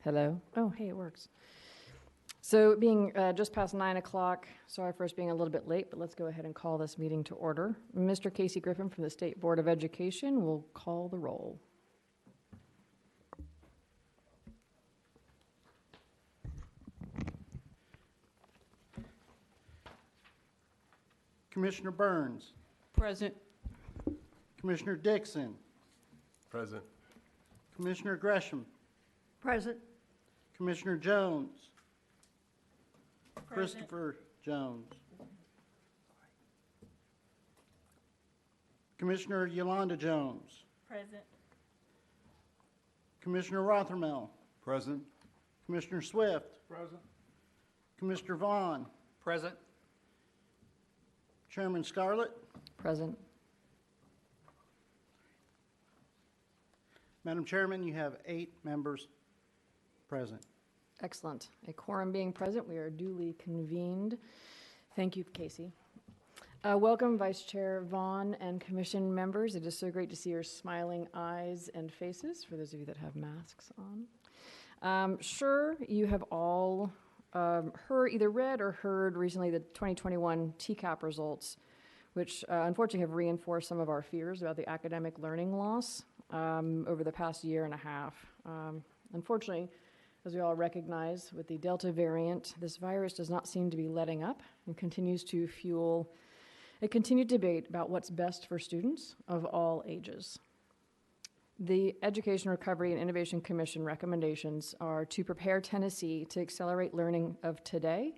Hello. Oh, hey, it works. So it being just past 9 o'clock, sorry for us being a little bit late, but let's go ahead and call this meeting to order. Mr. Casey Griffin from the State Board of Education will call the roll. Commissioner Burns. Present. Commissioner Dixon. Present. Commissioner Gresham. Present. Commissioner Jones. Present. Christopher Jones. Commissioner Yolanda Jones. Present. Commissioner Rothermel. Present. Commissioner Swift. Present. Commissioner Vaughn. Present. Chairman Scarlett. Present. Madam Chairman, you have 8 members present. Excellent. A quorum being present, we are duly convened. Thank you, Casey. Welcome, Vice Chair Vaughn and Commission members. It is so great to see your smiling eyes and faces, for those of you that have masks on. Sure, you have all either read or heard recently the 2021 TCAP results, which unfortunately have reinforced some of our fears about the academic learning loss over the past year and a half. Unfortunately, as we all recognize, with the Delta variant, this virus does not seem to be letting up and continues to fuel a continued debate about what's best for students of all ages. The Education Recovery and Innovation Commission recommendations are to prepare Tennessee to accelerate learning of today,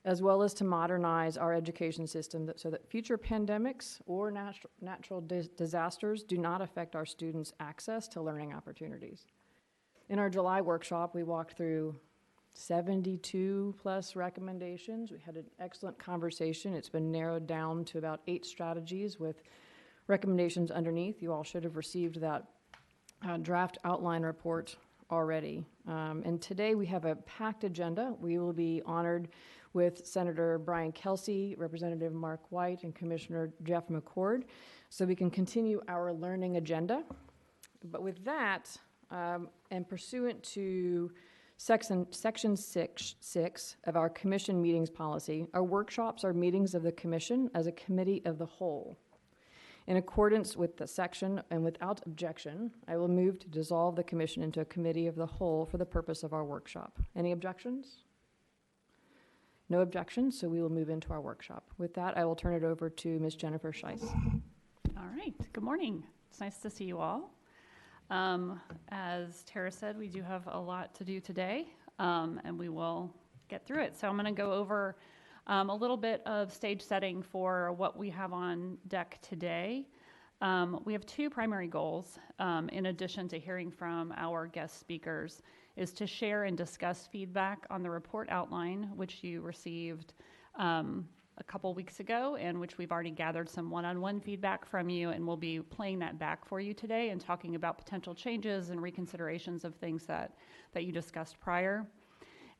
as well as to modernize our education system so that future pandemics or natural disasters do not affect our students' access to learning opportunities. In our July workshop, we walked through 72 plus recommendations. We had an excellent conversation. It's been narrowed down to about 8 strategies with recommendations underneath. You all should have received that draft outline report already. And today we have a packed agenda. We will be honored with Senator Brian Kelsey, Representative Mark White, and Commissioner Jeff McCord, so we can continue our learning agenda. But with that, and pursuant to Section 6 of our commission meetings policy, our workshops are meetings of the commission as a committee of the whole. In accordance with the section and without objection, I will move to dissolve the commission into a committee of the whole for the purpose of our workshop. Any objections? No objections, so we will move into our workshop. With that, I will turn it over to Ms. Jennifer Scheiss. All right, good morning. It's nice to see you all. As Tara said, we do have a lot to do today, and we will get through it. So I'm going to go over a little bit of stage setting for what we have on deck today. We have 2 primary goals, in addition to hearing from our guest speakers, is to share and discuss feedback on the report outline, which you received a couple weeks ago, and which we've already gathered some one-on-one feedback from you, and we'll be playing that back for you today and talking about potential changes and reconsiderations of things that you discussed prior.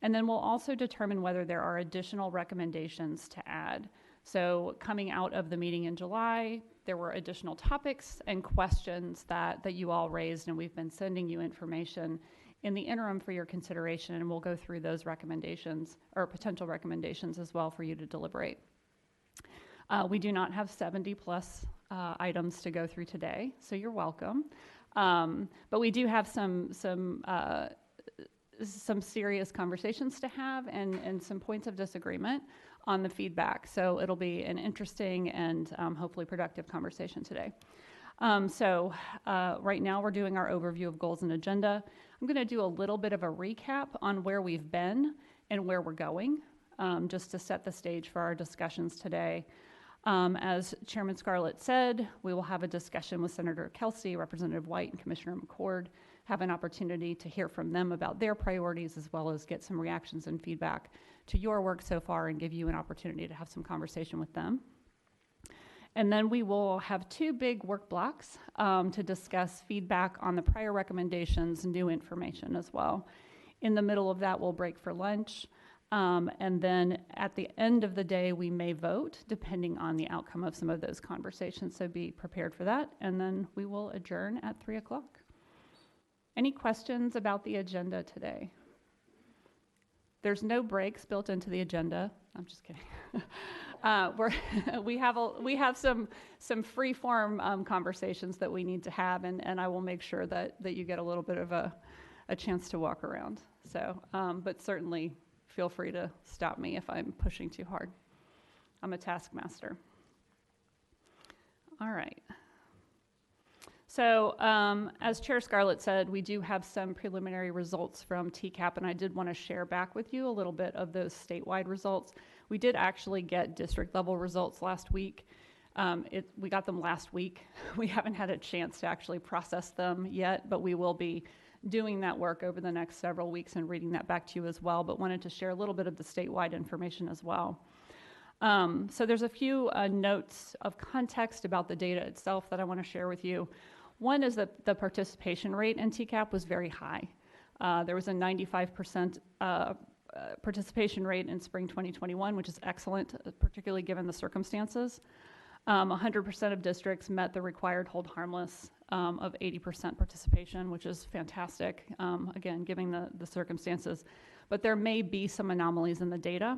And then we'll also determine whether there are additional recommendations to add. So coming out of the meeting in July, there were additional topics and questions that you all raised, and we've been sending you information in the interim for your consideration, and we'll go through those recommendations or potential recommendations as well for you to deliberate. We do not have 70 plus items to go through today, so you're welcome. But we do have some serious conversations to have and some points of disagreement on the feedback. So it'll be an interesting and hopefully productive conversation today. So right now we're doing our overview of goals and agenda. I'm going to do a little bit of a recap on where we've been and where we're going, just to set the stage for our discussions today. As Chairman Scarlett said, we will have a discussion with Senator Kelsey, Representative White, and Commissioner McCord, have an opportunity to hear from them about their priorities, as well as get some reactions and feedback to your work so far and give you an opportunity to have some conversation with them. And then we will have 2 big work blocks to discuss feedback on the prior recommendations and new information as well. In the middle of that, we'll break for lunch. And then at the end of the day, we may vote depending on the outcome of some of those conversations. So be prepared for that. And then we will adjourn at 3 o'clock. Any questions about the agenda today? There's no breaks built into the agenda. I'm just kidding. We have some free form conversations that we need to have, and I will make sure that you get a little bit of a chance to walk around. So, but certainly feel free to stop me if I'm pushing too hard. I'm a taskmaster. All right. So as Chair Scarlett said, we do have some preliminary results from TCAP, and I did want to share back with you a little bit of those statewide results. We did actually get district level results last week. We got them last week. We haven't had a chance to actually process them yet, but we will be doing that work over the next several weeks and reading that back to you as well, but wanted to share a little bit of the statewide information as well. So there's a few notes of context about the data itself that I want to share with you. One is that the participation rate in TCAP was very high. There was a 95% participation rate in spring 2021, which is excellent, particularly given the circumstances. 100% of districts met the required hold harmless of 80% participation, which is fantastic, again, given the circumstances. But there may be some anomalies in the data.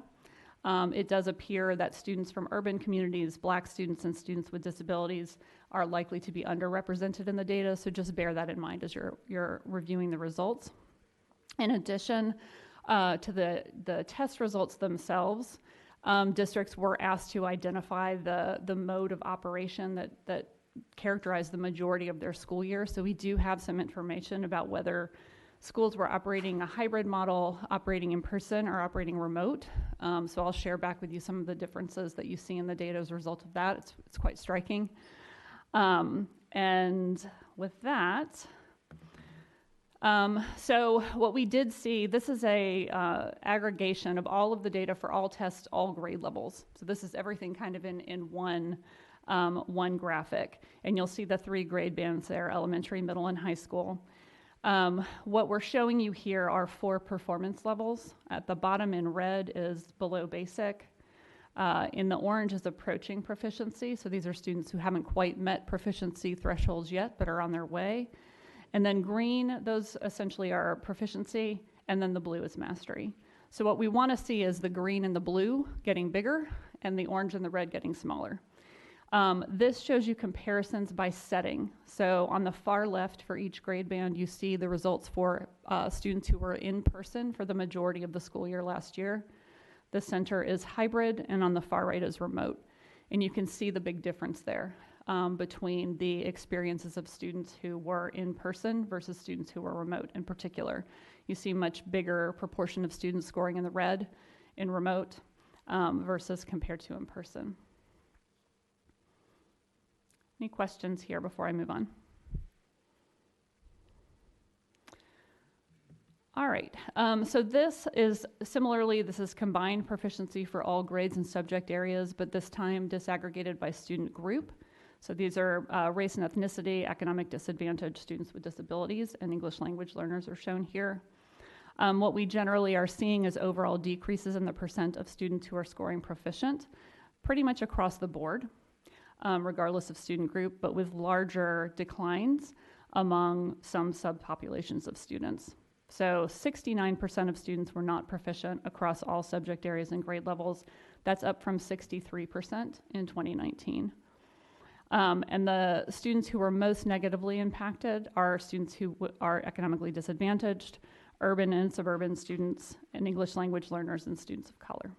It does appear that students from urban communities, Black students and students with disabilities are likely to be underrepresented in the data, so just bear that in mind as you're reviewing the results. In addition to the test results themselves, districts were asked to identify the mode of operation that characterized the majority of their school year, so we do have some information about whether schools were operating a hybrid model, operating in person, or operating remote. So I'll share back with you some of the differences that you see in the data as a result of that. It's quite striking. And with that, so what we did see, this is a aggregation of all of the data for all tests, all grade levels. So this is everything kind of in one graphic. And you'll see the 3 grade bands there, elementary, middle, and high school. What we're showing you here are 4 performance levels. At the bottom in red is below basic. In the orange is approaching proficiency. So these are students who haven't quite met proficiency thresholds yet, but are on their way. And then green, those essentially are proficiency, and then the blue is mastery. So what we want to see is the green and the blue getting bigger, and the orange and the red getting smaller. This shows you comparisons by setting. So on the far left for each grade band, you see the results for students who were in person for the majority of the school year last year. The center is hybrid, and on the far right is remote. And you can see the big difference there between the experiences of students who were in person versus students who were remote in particular. You see much bigger proportion of students scoring in the red in remote versus compared to in person. Any questions here before I move on? All right, so this is combined proficiency for all grades and subject areas, but this time disaggregated by student group. So these are race and ethnicity, economic disadvantage, students with disabilities, and English language learners are shown here. What we generally are seeing is overall decreases in the percent of students who are scoring proficient, pretty much across the board. Regardless of student group, but with larger declines among some subpopulations of students. So 69% of students were not proficient across all subject areas and grade levels. That's up from 63% in 2019. And the students who were most negatively impacted are students who are economically disadvantaged, urban and suburban students, and English language learners and students of color.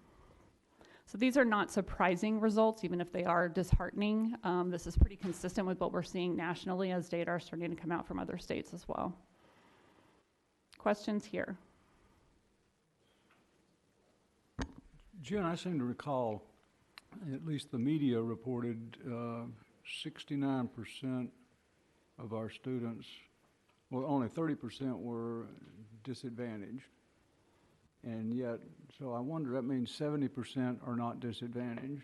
So these are not surprising results, even if they are disheartening. This is pretty consistent with what we're seeing nationally as data are starting to come out from other states as well. Questions here? Jen, I seem to recall, at least the media reported, 69% of our students, well, only 30% were disadvantaged. And yet, so I wonder, that means 70% are not disadvantaged.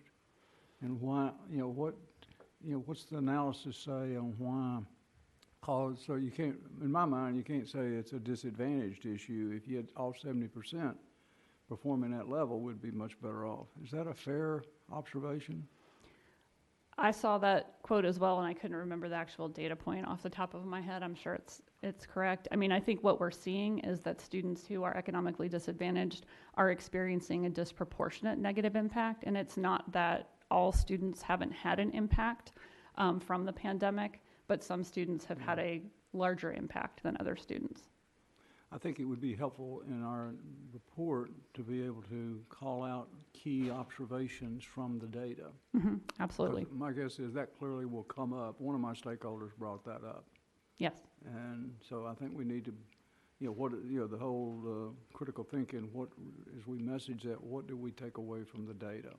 And why, what's the analysis say on why? So you can't, in my mind, you can't say it's a disadvantaged issue. If you had all 70% performing at level, we'd be much better off. Is that a fair observation? I saw that quote as well, and I couldn't remember the actual data point off the top of my head. I'm sure it's It's correct. I mean, I think what we're seeing is that students who are economically disadvantaged are experiencing a disproportionate negative impact, and it's not that all students haven't had an impact from the pandemic, but some students have had a larger impact than other students. I think it would be helpful in our report to be able to call out key observations from the data. Absolutely. 'Cause my guess is that clearly will come up. One of my stakeholders brought that up. Yes. And so I think we need to, the whole critical thinking, as we message that, what do we take away from the data?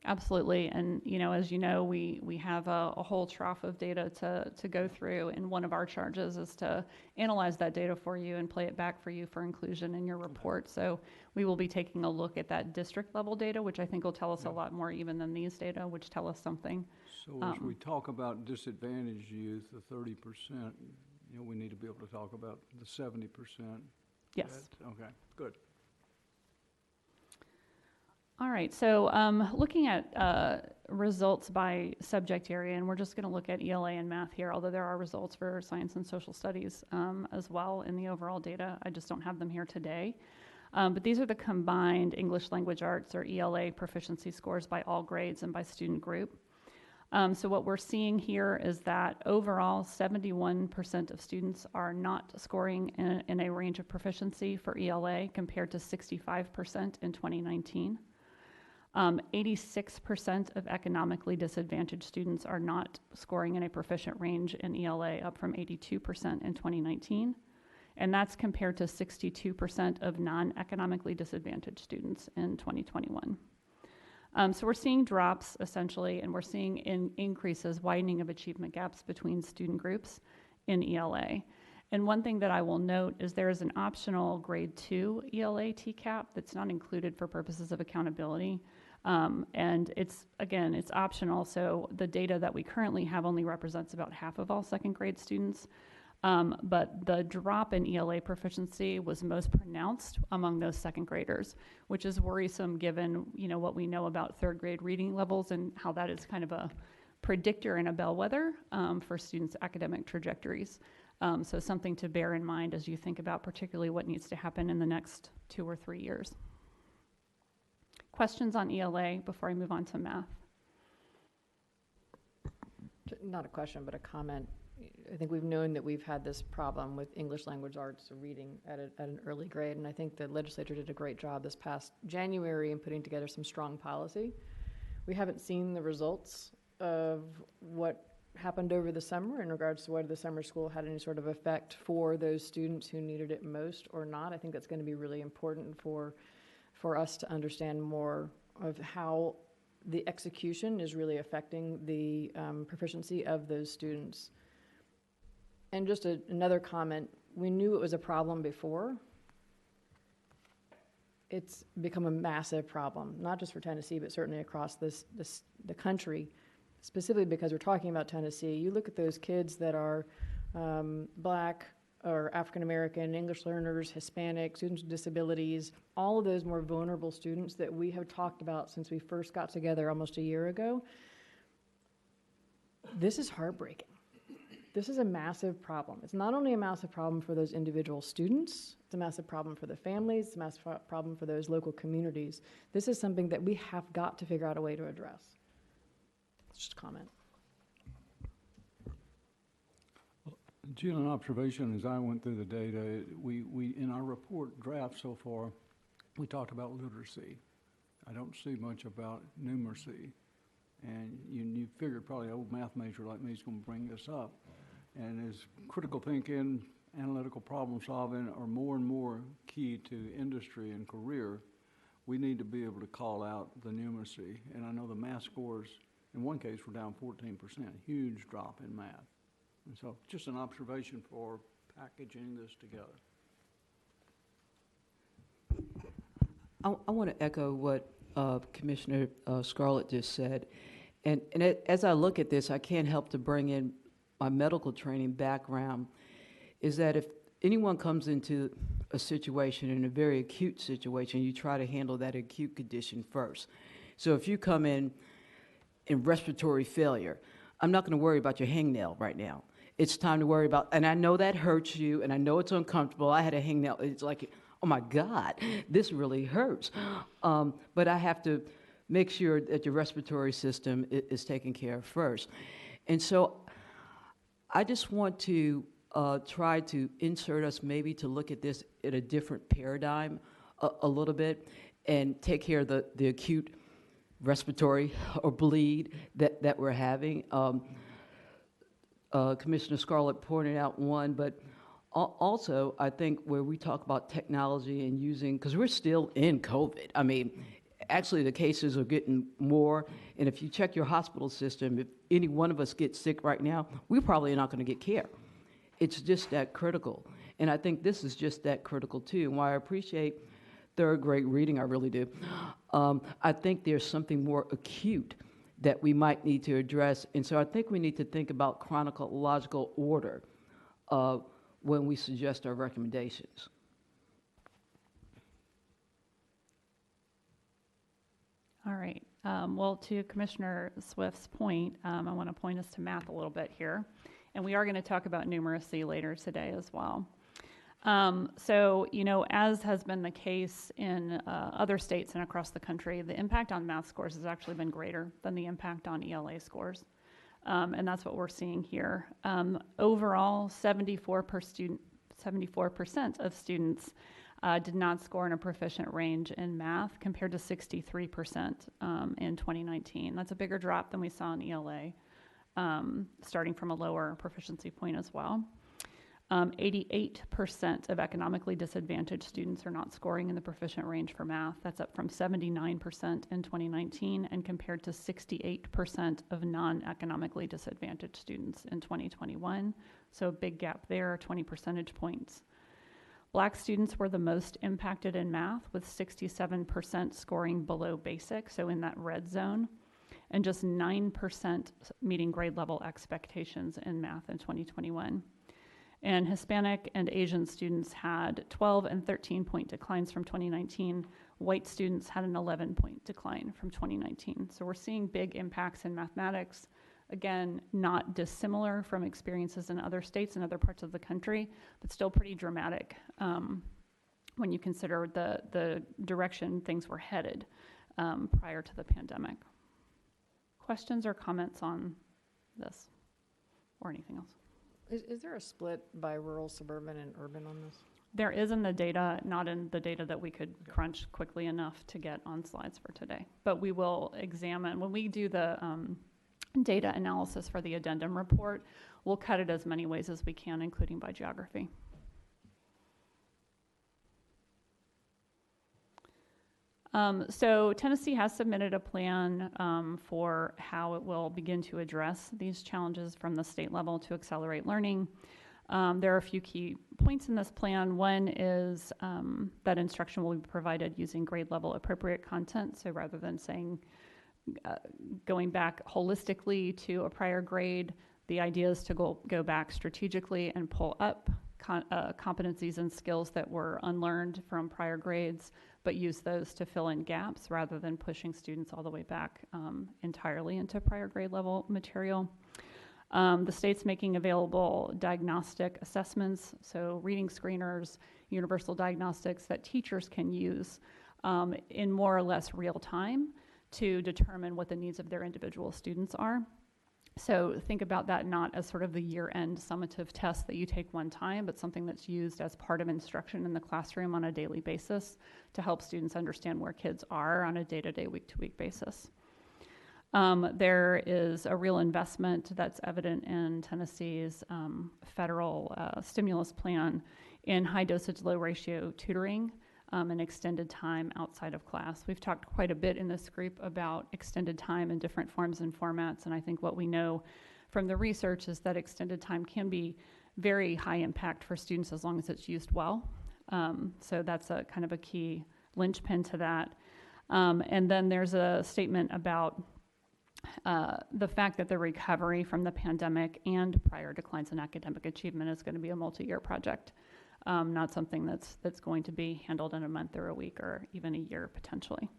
Absolutely. And, as you know, we have a whole trough of data to go through. And one of our charges is to analyze that data for you and play it back for you for inclusion in your report. So we will be taking a look at that district level data, which I think will tell us a lot more even than these data, which tell us something. So as we talk about disadvantaged youth, the 30%, we need to be able to talk about the 70%. Yes. Okay, good. All right, so looking at results by subject area, and we're just going to look at ELA and math here, although there are results for science and social studies as well in the overall data. I just don't have them here today. But these are the combined English language arts or ELA proficiency scores by all grades and by student group. So what we're seeing here is that overall 71% of students are not scoring in a range of proficiency for ELA compared to 65% in 2019. 86% of economically disadvantaged students are not scoring in a proficient range in ELA, up from 82% in 2019. And that's compared to 62% of non-economically disadvantaged students in 2021. So we're seeing drops, essentially, and we're seeing increases, widening of achievement gaps between student groups in ELA. And one thing that I will note is there is an optional grade 2 ELA TCAP that's not included for purposes of accountability. And it's optional, so the data that we currently have only represents about half of all second grade students. But the drop in ELA proficiency was most pronounced among those second graders, which is worrisome given, what we know about third grade reading levels and how that is kind of a predictor and a bellwether for students' academic trajectories. So something to bear in mind as you think about particularly what needs to happen in the next 2 or 3 years. Questions on ELA before I move on to math? Not a question, but a comment. I think we've known that we've had this problem with English language arts reading at an early grade, and I think the legislature did a great job this past January in putting together some strong policy. We haven't seen the results of what happened over the summer in regards to whether the summer school had any sort of effect for those students who needed it most or not. I think that's going to be really important for us to understand more of how the execution is really affecting the proficiency of those students. And just another comment, we knew it was a problem before. It's become a massive problem, not just for Tennessee, but certainly across the country, specifically because we're talking about Tennessee. You look at those kids that are Black or African-American, English learners, Hispanic, students with disabilities, all of those more vulnerable students that we have talked about since we first got together almost a year ago. This is heartbreaking. This is a massive problem. It's not only a massive problem for those individual students, it's a massive problem for the families, it's a massive problem for those local communities. This is something that we have got to figure out a way to address. Just a comment. Jill, an observation as I went through the data, we in our report draft so far, we talked about literacy. I don't see much about numeracy. And you figured probably an old math major like me is going to bring this up. And as critical thinking, analytical problem solving are more and more key to industry and career, we need to be able to call out the numeracy. And I know the math scores, in one case, were down 14%, huge drop in math. And so just an observation for packaging this together. I want to echo what Commissioner Scarlett just said. And as I look at this, I can't help to bring in my medical training background, is that if anyone comes into a situation, in a very acute situation, you try to handle that acute condition first. So if you come in respiratory failure, I'm not going to worry about your hangnail right now. it's time to worry about, and I know that hurts you, and I know it's uncomfortable. I had to hang out. It's like, oh my God, this really hurts. But I have to make sure that your respiratory system is taken care of first. And so I just want to try to insert us maybe to look at this in a different paradigm a little bit and take care of the acute respiratory or bleed that we're having. Commissioner Scarlett pointed out one, but also I think where we talk about technology and using, because we're still in COVID. I mean, actually the cases are getting more, and if you check your hospital system, if any one of us gets sick right now, we're probably not going to get care. It's just that critical. And I think this is just that critical too. And while I appreciate third grade reading, I really do, I think there's something more acute that we might need to address. And so I think we need to think about chronological order when we suggest our recommendations. All right. Well, to Commissioner Swift's point, I want to point us to math a little bit here. And we are going to talk about numeracy later today as well. So, as has been the case in other states and across the country, the impact on math scores has actually been greater than the impact on ELA scores. And that's what we're seeing here. Overall, 74% of students did not score in a proficient range in math, compared to 63% in 2019. That's a bigger drop than we saw in ELA, starting from a lower proficiency point as well. 88% of economically disadvantaged students are not scoring in the proficient range for math. That's up from 79% in 2019 and compared to 68% of non-economically disadvantaged students in 2021. So a big gap there, 20 percentage points. Black students were the most impacted in math, with 67% scoring below basic, so in that red zone, and just 9% meeting grade level expectations in math in 2021. And Hispanic and Asian students had 12 and 13-point declines from 2019. White students had an 11-point decline from 2019. So we're seeing big impacts in mathematics. Again, not dissimilar from experiences in other states and other parts of the country, but still pretty dramatic when you consider the direction things were headed prior to the pandemic. Questions or comments on this or anything else? Is there a split by rural, suburban, and urban on this? There is in the data, not in the data that we could crunch quickly enough to get on slides for today. But we will examine, when we do the data analysis for the addendum report, we'll cut it as many ways as we can, including by geography. So Tennessee has submitted a plan for how it will begin to address these challenges from the state level to accelerate learning. There are a few key points in this plan. One is that instruction will be provided using grade level appropriate content. So rather than saying going back holistically to a prior grade, the idea is to go back strategically and pull up competencies and skills that were unlearned from prior grades, but use those to fill in gaps rather than pushing students all the way back entirely into prior grade level material. The state's making available diagnostic assessments, so reading screeners, universal diagnostics that teachers can use in more or less real time to determine what the needs of their individual students are. So think about that not as sort of the year-end summative test that you take one time, but something that's used as part of instruction in the classroom on a daily basis to help students understand where kids are on a day-to-day, week-to-week basis. There is a real investment that's evident in Tennessee's federal stimulus plan in high-dosage, low-ratio tutoring and extended time outside of class. We've talked quite a bit in this group about extended time in different forms and formats, and I think what we know from the research is that extended time can be very high impact for students as long as it's used well. So that's a kind of a key linchpin to that. And then there's a statement about the fact that the recovery from the pandemic and prior declines in academic achievement is going to be a multi-year project. Not something that's going to be handled in a month or a week or even a year potentially.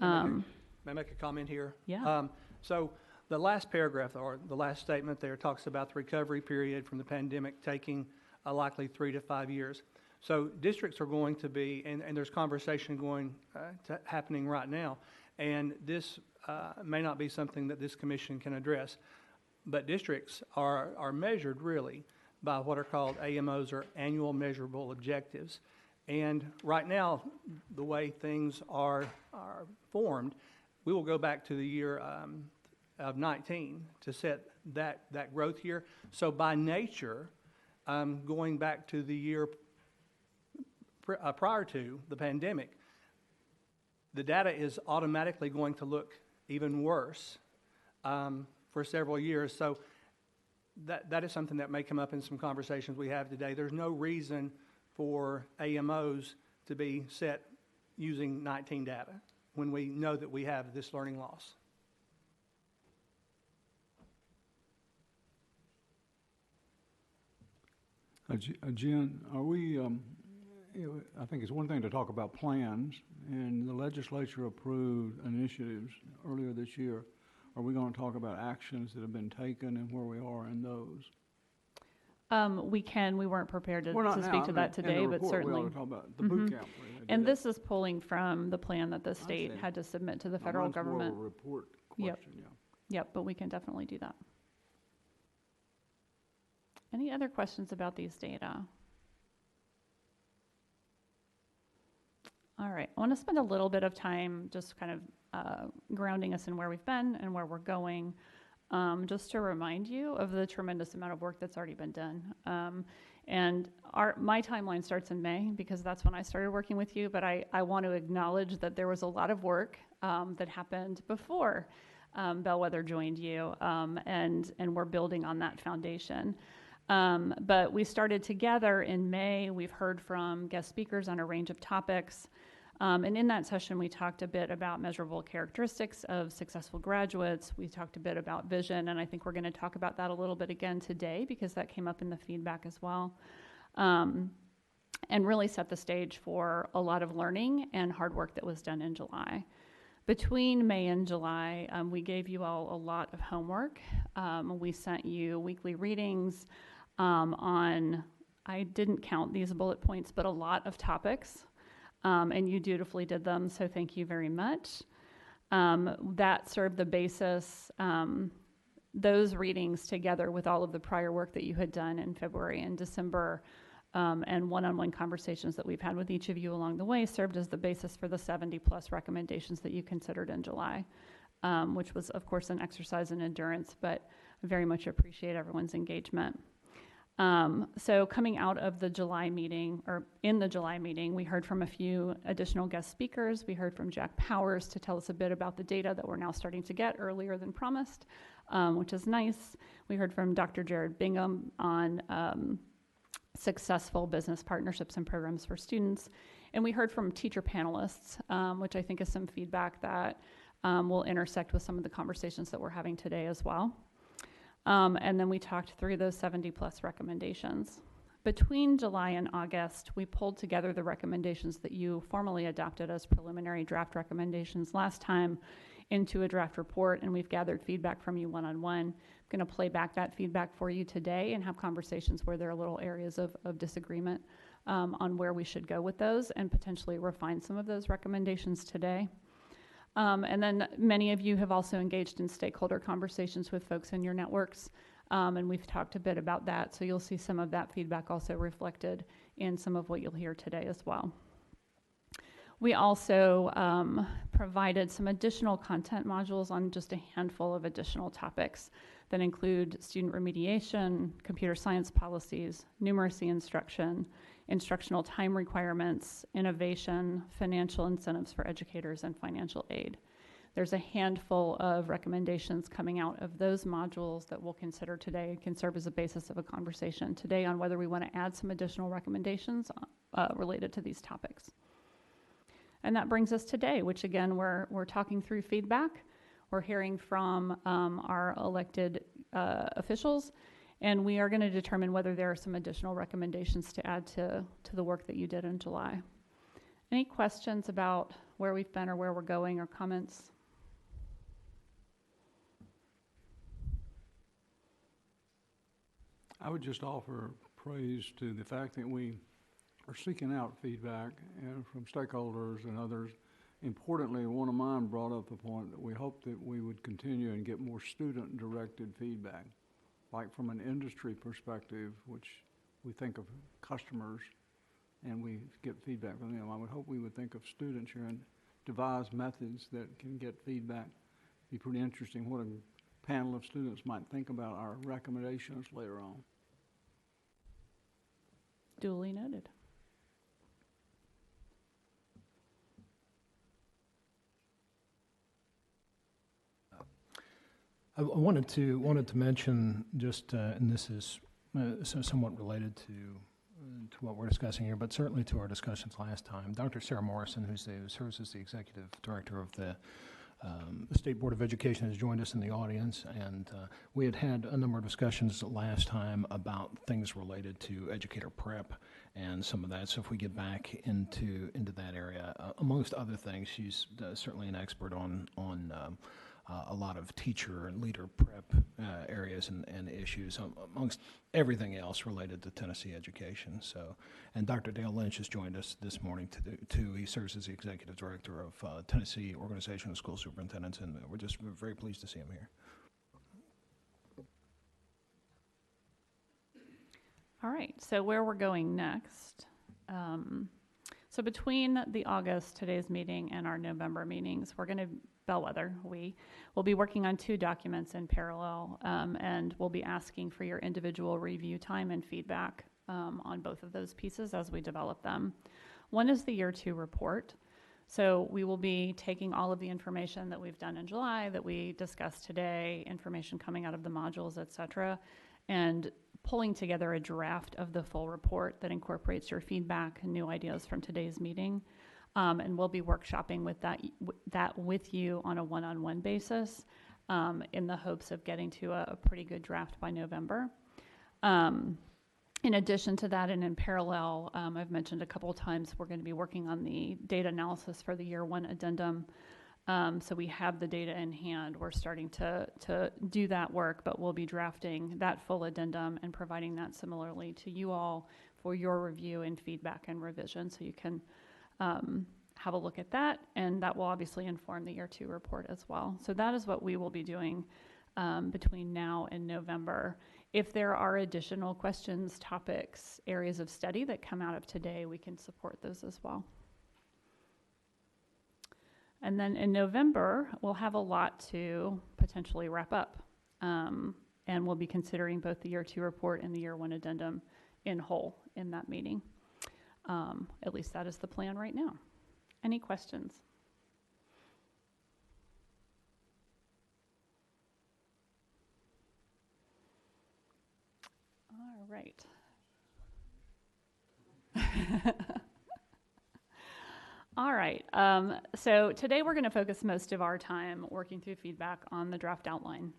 May I make a comment here? Yeah. So The last paragraph, or the last statement there, talks about the recovery period from the pandemic taking likely 3 to 5 years. So districts are going to be, and there's conversation going happening right now, and this may not be something that this commission can address, but districts are measured really by what are called AMOs, or annual measurable objectives. And right now, the way things are formed, we will go back to the year of 19 to set that growth year. So by nature, going back to the year prior to the pandemic, the data is automatically going to look even worse for several years. So that is something that may come up in some conversations we have today. There's no reason for AMOs to be set using 19 data when we know that we have this learning loss. Jen, are we, I think it's one thing to talk about plans, and the legislature approved initiatives earlier this year. Are we going to talk about actions that have been taken and where we are in those? We can. We weren't prepared to Well, speak to that today, but certainly. We ought to talk about the boot camp. And this is pulling from the plan that the state had to submit to the federal government. Mine's more of a report question, yeah. Yep, but we can definitely do that. Any other questions about these data? All right, I want to spend a little bit of time just kind of grounding us in where we've been and where we're going, just to remind you of the tremendous amount of work that's already been done. And my timeline starts in May, because that's when I started working with you, but I want to acknowledge that there was a lot of work that happened before Bellwether joined you, and we're building on that foundation. But we started together in May. We've heard from guest speakers on a range of topics. And in that session, we talked a bit about measurable characteristics of successful graduates. We talked a bit about vision, and I think we're going to talk about that a little bit again today, because that came up in the feedback as well. And really set the stage for a lot of learning and hard work that was done in July. Between May and July, we gave you all a lot of homework. We sent you weekly readings on, I didn't count these bullet points, but a lot of topics. And you dutifully did them, so thank you very much. That served the basis, those readings together with all of the prior work that you had done in February and December, and one-on-one conversations that we've had with each of you along the way, served as the basis for the 70+ recommendations that you considered in July, which was, of course, an exercise in endurance, but I very much appreciate everyone's engagement. So coming out of the July meeting, or in the July meeting, we heard from a few additional guest speakers. We heard from Jack Powers to tell us a bit about the data that we're now starting to get earlier than promised, which is nice. We heard from Dr. Jared Bingham on successful business partnerships and programs for students. And we heard from teacher panelists, which I think is some feedback that will intersect with some of the conversations that we're having today as well. And then we talked through those 70+ recommendations. Between July and August, we pulled together the recommendations that you formally adopted as preliminary draft recommendations last time into a draft report, and we've gathered feedback from you one-on-one. I'm going to play back that feedback for you today and have conversations where there are little areas of disagreement on where we should go with those, and potentially refine some of those recommendations today. And then many of you have also engaged in stakeholder conversations with folks in your networks, and we've talked a bit about that, so you'll see some of that feedback also reflected in some of what you'll hear today as well. We also provided some additional content modules on just a handful of additional topics that include student remediation, computer science policies, numeracy instruction, instructional time requirements, innovation, financial incentives for educators, and financial aid. There's a handful of recommendations coming out of those modules that we'll consider today and can serve as a basis of a conversation today on whether we want to add some additional recommendations related to these topics. And that brings us today, which again, we're talking through feedback. We're hearing from our elected officials, and we are going to determine whether there are some additional recommendations to add to the work that you did in July. Any questions about where we've been or where we're going, or comments? I would just offer praise to the fact that we are seeking out feedback from stakeholders and others. Importantly, one of mine brought up the point that we hope that we would continue and get more student-directed feedback, like from an industry perspective, which we think of customers and we get feedback from them. I would hope we would think of students here and devise methods that can get feedback. Be pretty interesting what a panel of students might think about our recommendations later on. Duly noted. I wanted to mention just, and this is somewhat related to what we're discussing here, but certainly to our discussions last time. Dr. Sarah Morrison, who serves as the executive director of the State Board of Education, has joined us in the audience, and we had a number of discussions last time about things related to educator prep and some of that. So if we get back into that area, amongst other things, she's certainly an expert on a lot of teacher and leader prep areas and issues, amongst everything else related to Tennessee education. So, and Dr. Dale Lynch has joined us this morning he serves as the executive director of Tennessee Organization of School Superintendents, and we're very pleased to see him here. All right, so where we're going next. So between the today's meeting, and our November meetings, we're going to bellwether. We will be working on 2 documents in parallel, and we'll be asking for your individual review time and feedback on both of those pieces as we develop them. One is the Year 2 report. So we will be taking all of the information that we've done in July, that we discussed today, information coming out of the modules, et cetera, and pulling together a draft of the full report that incorporates your feedback and new ideas from today's meeting. And we'll be workshopping with that with you on a one-on-one basis in the hopes of getting to a pretty good draft by November. In addition to that, and in parallel, I've mentioned a couple of times, we're going to be working on the data analysis for the Year 1 addendum. So we have the data in hand. We're starting to do that work, but we'll be drafting that full addendum and providing that similarly to you all for your review and feedback and revision, so you can have a look at that, and that will obviously inform the Year 2 report as well. So that is what we will be doing between now and November. If there are additional questions, topics, areas of study that come out of today, we can support those as well. And then in November, we'll have a lot to potentially wrap up, and we'll be considering both the Year 2 report and the Year 1 addendum in whole in that meeting. At least that is the plan right now. Any questions? All right. All right. So today we're going to focus most of our time working through feedback on the draft outline.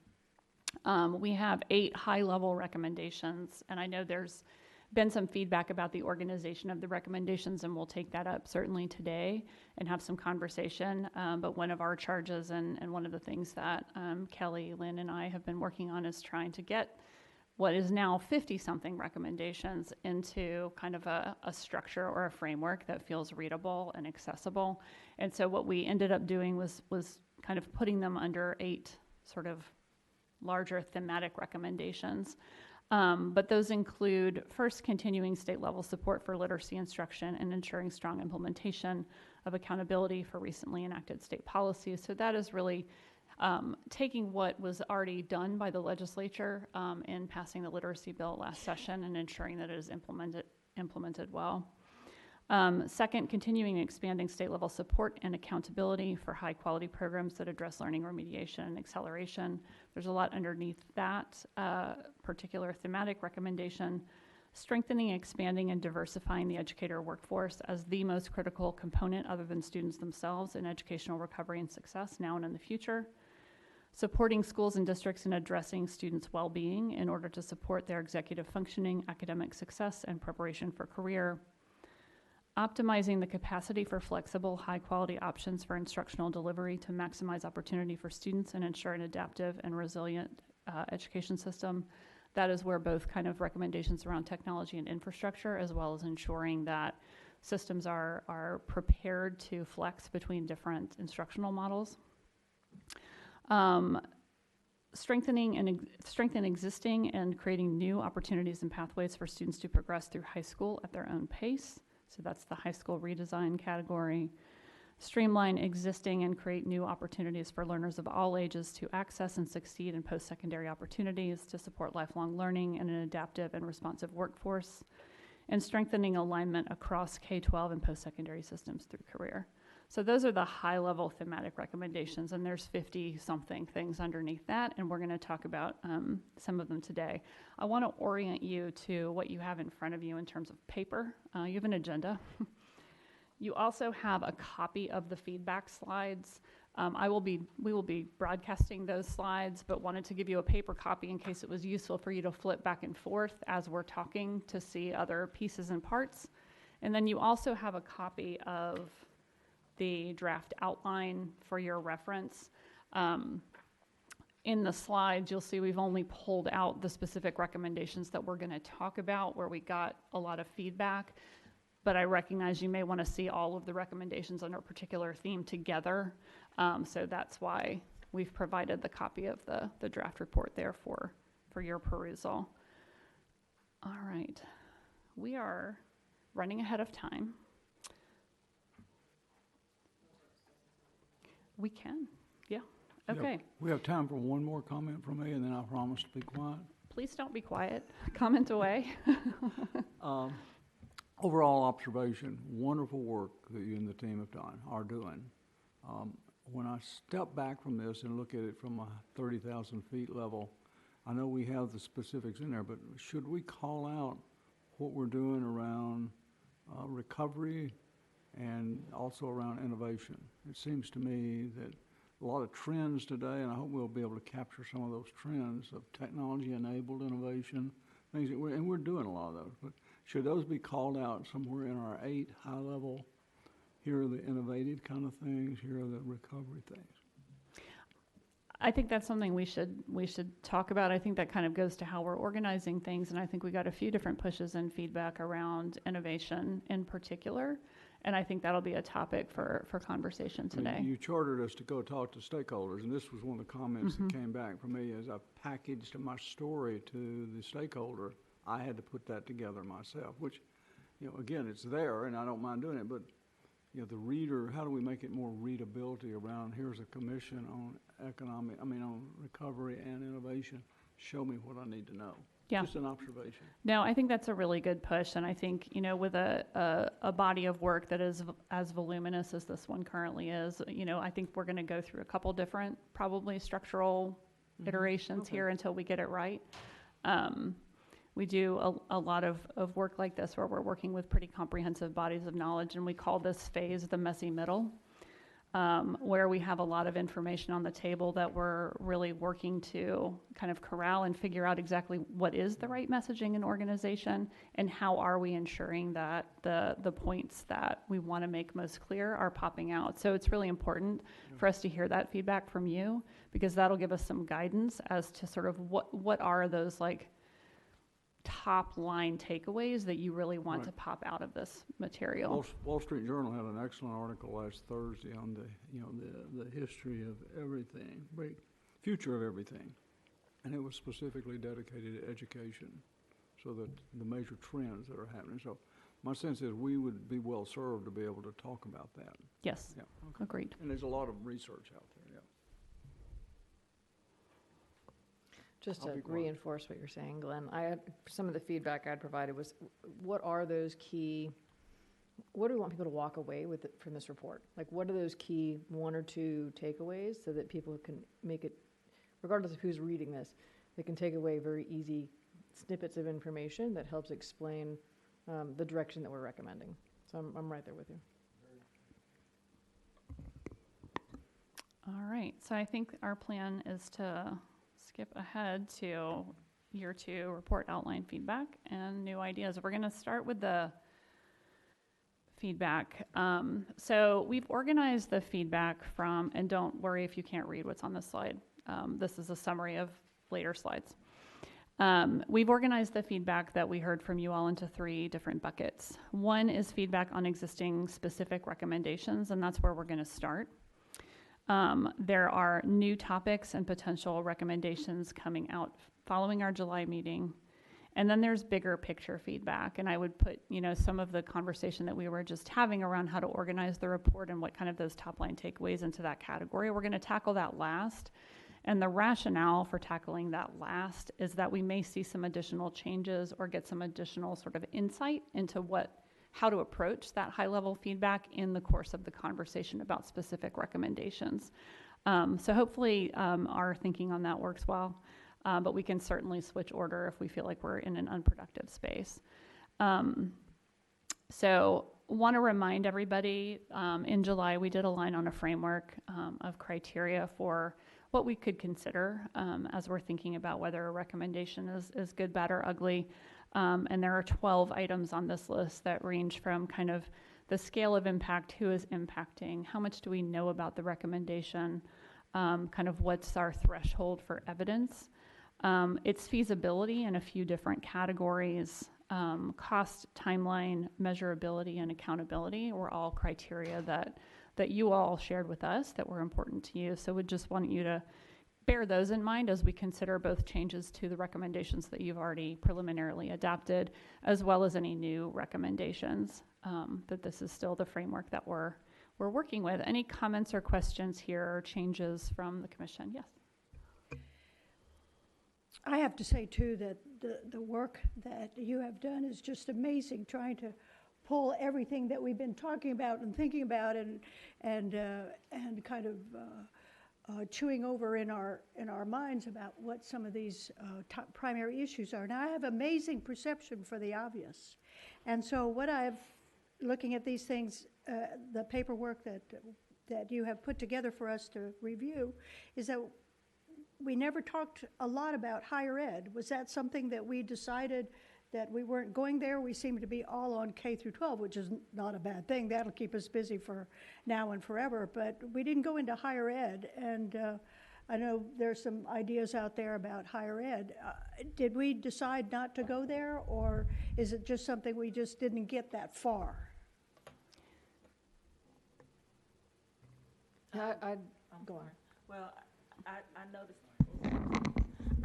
We have 8 high-level recommendations, and I know there's been some feedback about the organization of the recommendations, and we'll take that up certainly today and have some conversation. But one of our charges and one of the things that Kelly, Lynn, and I have been working on is trying to get what is now 50-something recommendations into kind of a structure or a framework that feels readable and accessible. And so what we ended up doing was kind of putting them under 8 sort of larger thematic recommendations. But those include, first, continuing state-level support for literacy instruction and ensuring strong implementation of accountability for recently enacted state policies. So that is really taking what was already done by the legislature in passing the literacy bill last session and ensuring that it is implemented well. Second, continuing and expanding state-level support and accountability for high-quality programs that address learning remediation and acceleration. There's a lot underneath that particular thematic recommendation. Strengthening, expanding, and diversifying the educator workforce as the most critical component, other than students themselves, in educational recovery and success now and in the future. Supporting schools and districts in addressing students' well-being in order to support their executive functioning, academic success, and preparation for career. Optimizing the capacity for flexible, high-quality options for instructional delivery to maximize opportunity for students and ensure an adaptive and resilient education system. That is where both kind of recommendations around technology and infrastructure, as well as ensuring that systems are prepared to flex between different instructional models. Strengthening existing and creating new opportunities and pathways for students to progress through high school at their own pace. So that's the high school redesign category. Streamline existing and create new opportunities for learners of all ages to access and succeed in post-secondary opportunities to support lifelong learning and an adaptive and responsive workforce. And strengthening alignment across K-12 and post-secondary systems through career. So those are the high-level thematic recommendations, and there's 50-something things underneath that, and we're going to talk about some of them today. I want to orient you to what you have in front of you in terms of paper. You have an agenda. You also have a copy of the feedback slides. We will be broadcasting those slides, but wanted to give you a paper copy in case it was useful for you to flip back and forth as we're talking to see other pieces and parts. And then you also have a copy of the draft outline for your reference. In the slides, you'll see we've only pulled out the specific recommendations that we're going to talk about where we got a lot of feedback, but I recognize you may want to see all of the recommendations under a particular theme together, so that's why we've provided the copy of the draft report there for your perusal. All right, we are running ahead of time. We can, yeah, okay. We have time for one more comment from me, and then I promise to be quiet. Please don't be quiet. Comment away. Overall observation, wonderful work that you and the team are doing. When I step back from this and look at it from a 30,000 feet level, I know we have the specifics in there, but should we call out what we're doing around recovery and also around innovation? It seems to me that a lot of trends today, and I hope we'll be able to capture some of those trends of technology-enabled innovation, things that we're doing a lot of those, but should those be called out somewhere in our 8 high-level, here are the innovative kind of things, here are the recovery things? I think that's something we should talk about. I think that kind of goes to how we're organizing things, and I think we got a few different pushes and feedback around innovation in particular, and I think that'll be a topic for conversation today. You chartered us to go talk to stakeholders, and this was one of the comments that came back from me as I packaged my story to the stakeholder. I had to put that together myself, which, again, it's there, and I don't mind doing it, but, the reader, how do we make it more readability around, here's a commission on on recovery and innovation. Show me what I need to know. Yeah. Just an observation. No, I think that's a really good push, and I think, with a body of work that is as voluminous as this one currently is, I think we're going to go through a couple different, probably structural iterations here until we get it right. We do a lot of work like this where we're working with pretty comprehensive bodies of knowledge, and we call this phase the messy middle, where we have a lot of information on the table that we're really working to kind of corral and figure out exactly what is the right messaging in organization and how are we ensuring that the points that we want to make most clear are popping out. So it's really important for us to hear that feedback from you, because that'll give us some guidance as to sort of what are those top line takeaways that you really want to pop out of this material. Wall Street Journal had an excellent article last Thursday on the history of everything, future of everything, and it was specifically dedicated to education, so that the major trends that are happening. So my sense is we would be well served to be able to talk about that. Yes, yeah, okay. Agreed. And there's a lot of research out there. Yeah. Just to reinforce what you're saying, Glenn, some of the feedback I'd provided was, what do we want people to walk away with from this report? What are those key 1 or 2 takeaways so that people can make it, regardless of who's reading this, they can take away very easy snippets of information that helps explain the direction that we're recommending. So I'm right there with you. All right, so I think our plan is to skip ahead to year 2 report outline feedback and new ideas. We're going to start with the feedback. So we've organized the feedback from, and don't worry if you can't read what's on this slide. This is a summary of later slides. We've organized the feedback that we heard from you all into 3 different buckets. One is feedback on existing specific recommendations, and that's where we're going to start. There are new topics and potential recommendations coming out following our July meeting. And then there's bigger picture feedback. And I would put, some of the conversation that we were just having around how to organize the report and what kind of those top line takeaways into that category. We're going to tackle that last. And the rationale for tackling that last is that we may see some additional changes or get some additional sort of insight into how to approach that high level feedback in the course of the conversation about specific recommendations. So hopefully our thinking on that works well, but we can certainly switch order if we feel like we're in an unproductive space. So want to remind everybody, in July we did align on a framework of criteria for what we could consider as we're thinking about whether a recommendation is good, bad, or ugly. And there are 12 items on this list that range from kind of the scale of impact, who is impacting, how much do we know about the recommendation, kind of what's our threshold for evidence, its feasibility in a few different categories, cost, timeline, measurability, and accountability were all criteria that you all shared with us that were important to you. So we just want you to bear those in mind as we consider both changes to the recommendations that you've already preliminarily adopted, as well as any new recommendations, that this is still the framework that we're working with. Any comments or questions here or changes from the commission? Yes. I have to say, too, that the work that you have done is just amazing, trying to pull everything that we've been talking about and thinking about and kind of chewing over in our minds about what some of these top primary issues are. Now, I have amazing perception for the obvious. And so what looking at these things, the paperwork that you have put together for us to review, is that we never talked a lot about higher ed. Was that something that we decided that we weren't going there? We seem to be all on K through 12, which is not a bad thing. That'll keep us busy for now and forever. But we didn't go into higher ed. And I know there's some ideas out there about higher ed. Did we decide not to go there, or is it just something we just didn't get that far? I'd go on. Well, I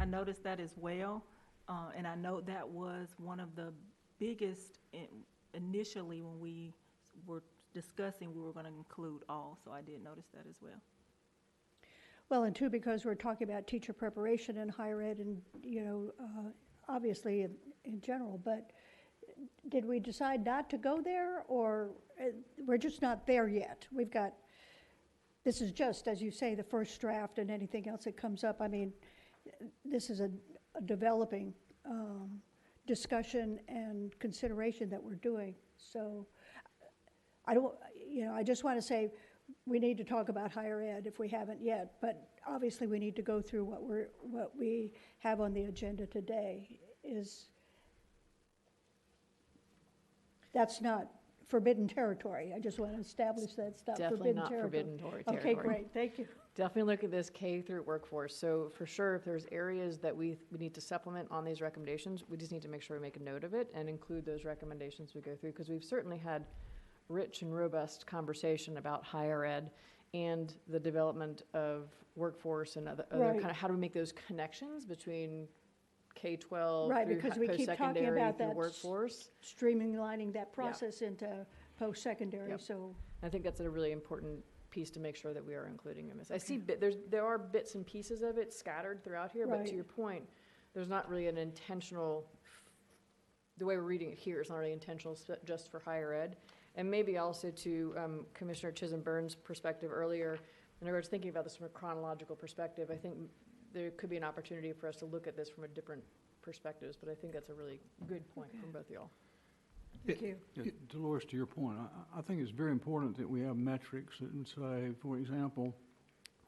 noticed that as well, and I know that was one of the biggest initially when we were discussing we were going to include all, so I did notice that as well. Well, and two, because we're talking about teacher preparation in higher ed and, obviously in general, but did we decide not to go there, or we're just not there yet? This is just, as you say, the first draft, and anything else that comes up. I mean, this is a developing discussion and consideration that we're doing. So I just want to say we need to talk about higher ed if we haven't yet, but obviously we need to go through what we have on the agenda today. That's not forbidden territory. I just want to establish that it's not Definitely forbidden not territory. forbidden territory. Okay, great, thank you. Definitely look at this K through workforce. So for sure, if there's areas that we need to supplement on these recommendations, we just need to make sure we make a note of it and include those recommendations we go through, because we've certainly had rich and robust conversation about higher ed and the development of workforce and other Right. kind of how do we make those connections between K-12 Right, through because we keep talking post-secondary about through that workforce. streamlining that process into post-secondary, Yep. so. I think that's a really important piece to make sure that we are including in this. I see there are bits and pieces of it scattered throughout here, but Right. to your point, there's not really an intentional, the way we're reading it here is not really intentional just for higher ed. And maybe also to Commissioner Chisholm-Burns' perspective earlier, in regards to thinking about this from a chronological perspective, I think there could be an opportunity for us to look at this from a different perspectives, but I think that's a really good point from both of y'all. Thank you. Yeah, Dolores, to your point, I think it's very important that we have metrics that would say, for example,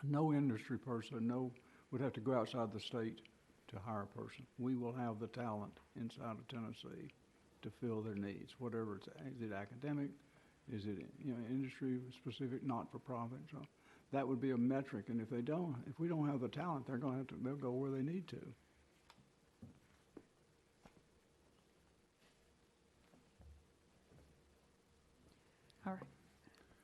no industry person would have to go outside the state to hire a person. We will have the talent inside of Tennessee to fill their needs, whatever it's, is it academic, is it, industry specific, not for profit. So that would be a metric, and if we don't have the talent, they'll go where they need to. All right.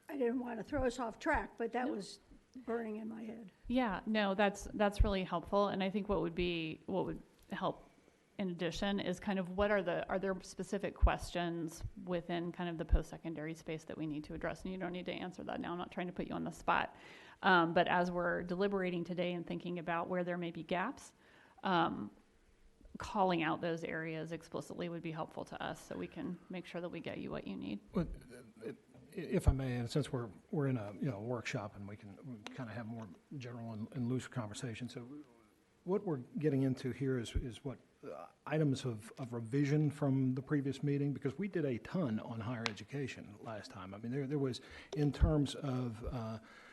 I didn't want to throw us off track, but that was burning in my head. Yeah, no, that's really helpful, and I think what would help in addition is kind of are there specific questions within kind of the post-secondary space that we need to address? And you don't need to answer that now. I'm not trying to put you on the spot. But as we're deliberating today and thinking about where there may be gaps, calling out those areas explicitly would be helpful to us so we can make sure that we get you what you need. Well, if I may, and since we're in a workshop and we can kind of have more general and looser conversation, so what we're getting into here is what items of revision from the previous meeting, because we did a ton on higher education last time. I mean, there was, in terms of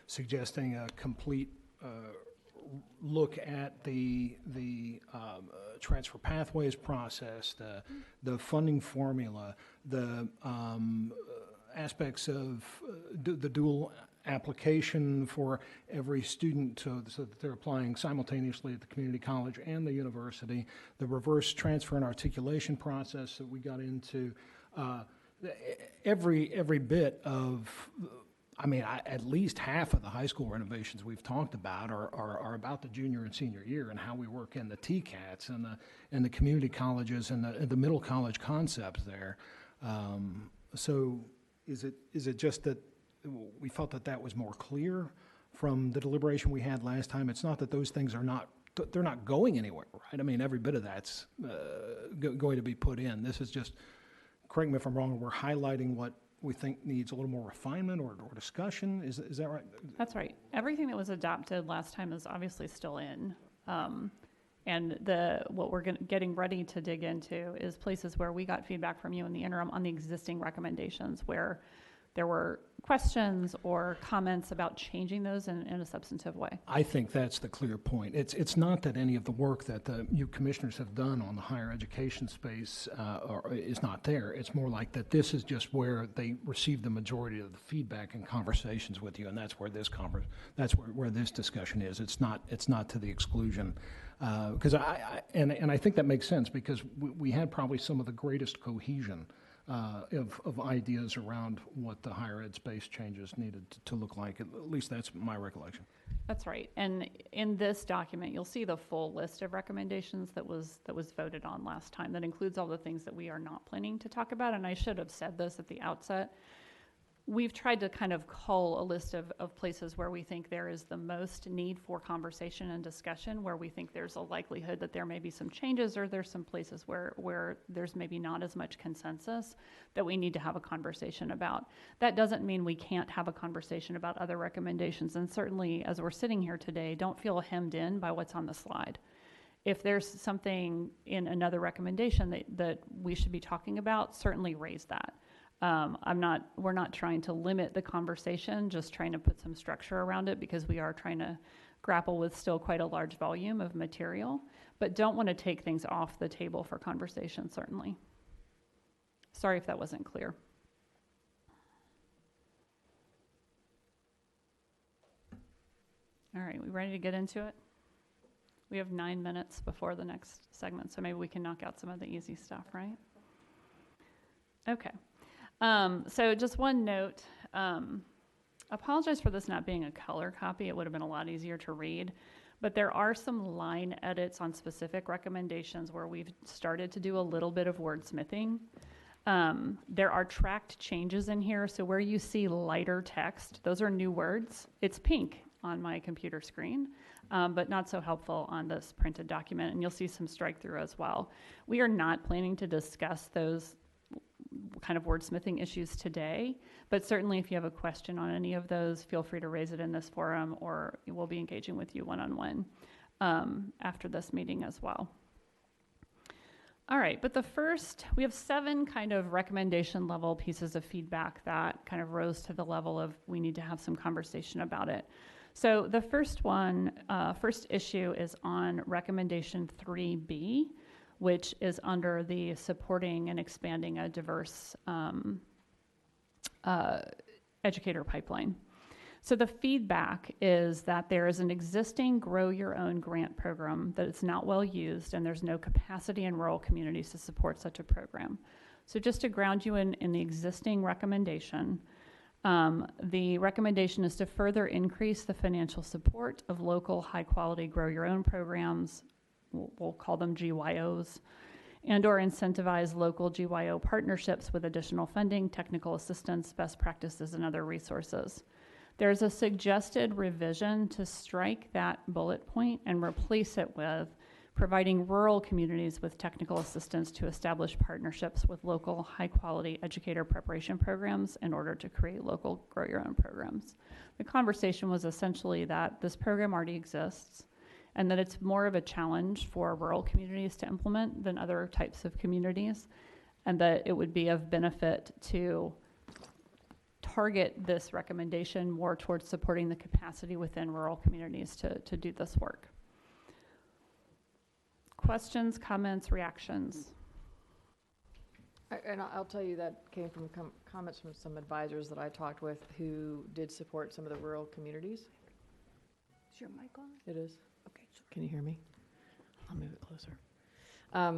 suggesting a complete look at the transfer pathways process, the funding formula, the aspects of the dual application for every student so that they're applying simultaneously at the community college and the university, the reverse transfer and articulation process that we got into, every bit of, I mean, at least half of the high school renovations we've talked about are about the junior and senior year and how we work in the TCATs and the community colleges and the middle college concepts there. So is it just that we felt that was more clear from the deliberation we had last time? It's not that those things they're not going anywhere, right? I mean, every bit of that's going to be put in. This is just, correct me if I'm wrong, we're highlighting what we think needs a little more refinement or discussion. Is that right? That's right. Everything that was adopted last time is obviously still in. And what we're getting ready to dig into is places where we got feedback from you in the interim on the existing recommendations where there were questions or comments about changing those in a substantive way. I think that's the clear point. It's not that any of the work that you commissioners have done on the higher education space is not there. It's more like that this is just where they receive the majority of the feedback and conversations with you, and that's where where this discussion is. It's not to the exclusion, because I think that makes sense, because we had probably some of the greatest cohesion of ideas around what the higher ed space changes needed to look like. At least that's my recollection. That's right. And in this document, you'll see the full list of recommendations that was voted on last time. That includes all the things that we are not planning to talk about. And I should have said this at the outset. We've tried to kind of cull a list of places where we think there is the most need for conversation and discussion, where we think there's a likelihood that there may be some changes, or there's some places where there's maybe not as much consensus that we need to have a conversation about. That doesn't mean we can't have a conversation about other recommendations. And certainly, as we're sitting here today, don't feel hemmed in by what's on the slide. If there's something in another recommendation that we should be talking about, certainly raise that. We're not trying to limit the conversation, just trying to put some structure around it, because we are trying to grapple with still quite a large volume of material, but don't want to take things off the table for conversation, certainly. Sorry if that wasn't clear. All right, we ready to get into it? We have 9 minutes before the next segment, so maybe we can knock out some of the easy stuff, right? Okay. So just one note, apologize for this not being a color copy. It would have been a lot easier to read, but there are some line edits on specific recommendations where we've started to do a little bit of wordsmithing. There are tracked changes in here. So where you see lighter text, those are new words. It's pink on my computer screen, but not so helpful on this printed document. And you'll see some strike through as well. We are not planning to discuss those kind of wordsmithing issues today, but certainly if you have a question on any of those, feel free to raise it in this forum, or we'll be engaging with you one-on-one after this meeting as well. All right, but we have 7 kind of recommendation level pieces of feedback that kind of rose to the level of we need to have some conversation about it. So the first issue is on recommendation 3B, which is under the supporting and expanding a diverse educator pipeline. So the feedback is that there is an existing Grow Your Own grant program that is not well used, and there's no capacity in rural communities to support such a program. So just to ground you in the existing recommendation, The recommendation is to further increase the financial support of local high-quality grow-your-own programs, we'll call them GYOs, and or incentivize local GYO partnerships with additional funding, technical assistance, best practices, and other resources. There's a suggested revision to strike that bullet point and replace it with providing rural communities with technical assistance to establish partnerships with local high-quality educator preparation programs in order to create local grow-your-own programs. The conversation was essentially that this program already exists and that it's more of a challenge for rural communities to implement than other types of communities, and that it would be of benefit to target this recommendation more towards supporting the capacity within rural communities to do this work. Questions, comments, reactions? And I'll tell you that came from comments from some advisors that I talked with who did support some of the rural communities. Is your mic on? It is. Okay, sorry. Can you hear me? I'll move it closer. A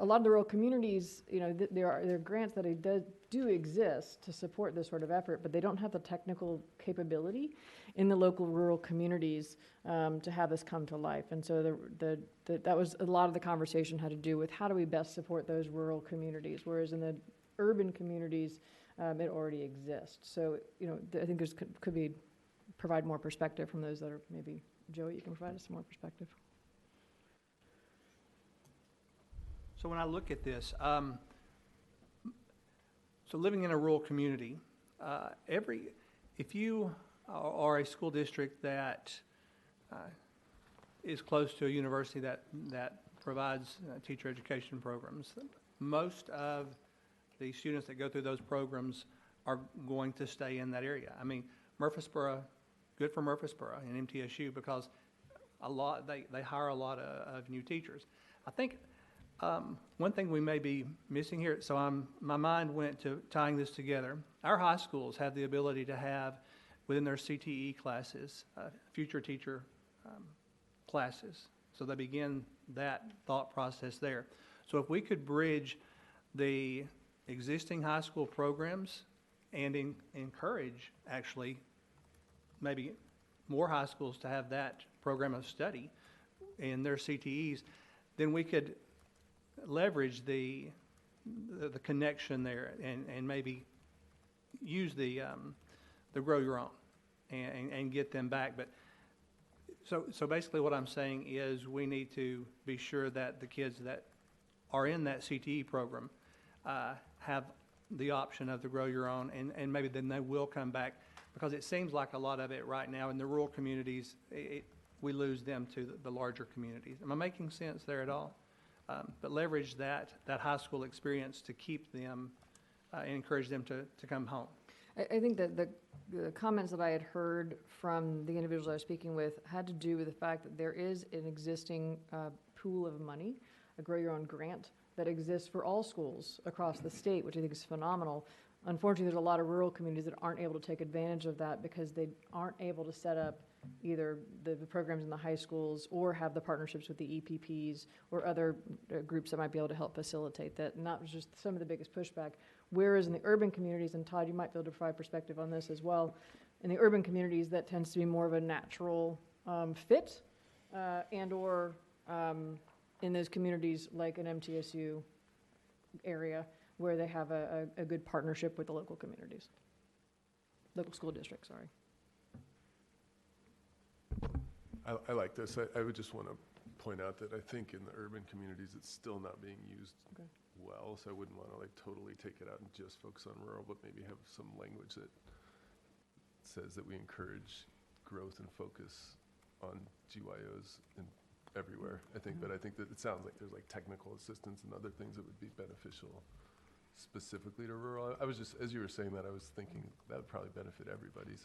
lot of the rural communities, you know, there are grants that do exist to support this sort of effort, but they don't have the technical capability in the local rural communities to have this come to life. And so that was a lot of the conversation had to do with how do we best support those rural communities, whereas in the urban communities, it already exists. So, you know, I think there's could be provide more perspective from those that are maybe, Joey, you can provide us some more perspective. So when I look at this, so living in a rural community, if you are a school district that is close to a university that provides teacher education programs, most of the students that go through those programs are going to stay in that area. I mean, Murfreesboro, good for Murfreesboro and MTSU because they hire a lot of new teachers. I think one thing we may be missing here, so my mind went to tying this together. Our high schools have the ability to have within their CTE classes, future teacher classes. So they begin that thought process there. So if we could bridge the existing high school programs and encourage actually maybe more high schools to have that program of study in their CTEs, then we could leverage the connection there and maybe use the grow your own and get them back. But so basically what I'm saying is we need to be sure that the kids that are in that CTE program have the option of the grow your own, and maybe then they will come back, because it seems like a lot of it right now in the rural communities, we lose them to the larger communities. Am I making sense there at all? But leverage that high school experience to keep them and encourage them to come home. I think that the comments that I had heard from the individuals I was speaking with had to do with the fact that there is an existing pool of money, a Grow Your Own grant, that exists for all schools across the state, which I think is phenomenal. Unfortunately, there's a lot of rural communities that aren't able to take advantage of that because they aren't able to set up either the programs in the high schools or have the partnerships with the EPPs or other groups that might be able to help facilitate that. And that was just some of the biggest pushback. Whereas in the urban communities, and Todd, you might be able to provide perspective on this as well, in the urban communities, that tends to be more of a natural fit and or in those communities like an MTSU area where they have a good partnership with the local communities, local school districts, sorry. I like this. I would just want to point out that I think in the urban communities, it's still not being used well, so I wouldn't want to like totally take it out and just focus on rural, but maybe have some language that says that we encourage growth and focus on GYOs everywhere, I think. But I think that it sounds like there's like technical assistance and other things that would be beneficial specifically to rural. I was just, as you were saying that, I was thinking that would probably benefit everybody,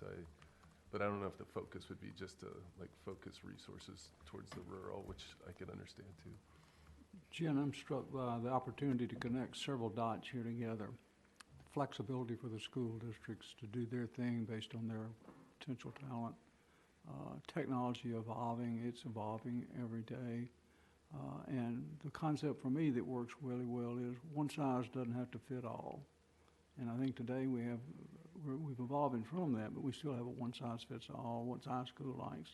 but I don't know if the focus would be just to like focus resources towards the rural, which I could understand too. Jen, I'm struck by the opportunity to connect several dots here together. Flexibility for the school districts to do their thing based on their potential talent. Technology evolving, it's evolving every day. And the concept for me that works really well is one size doesn't have to fit all. And I think today we've evolved from that, but we still have a one-size-fits-all, what's high school like.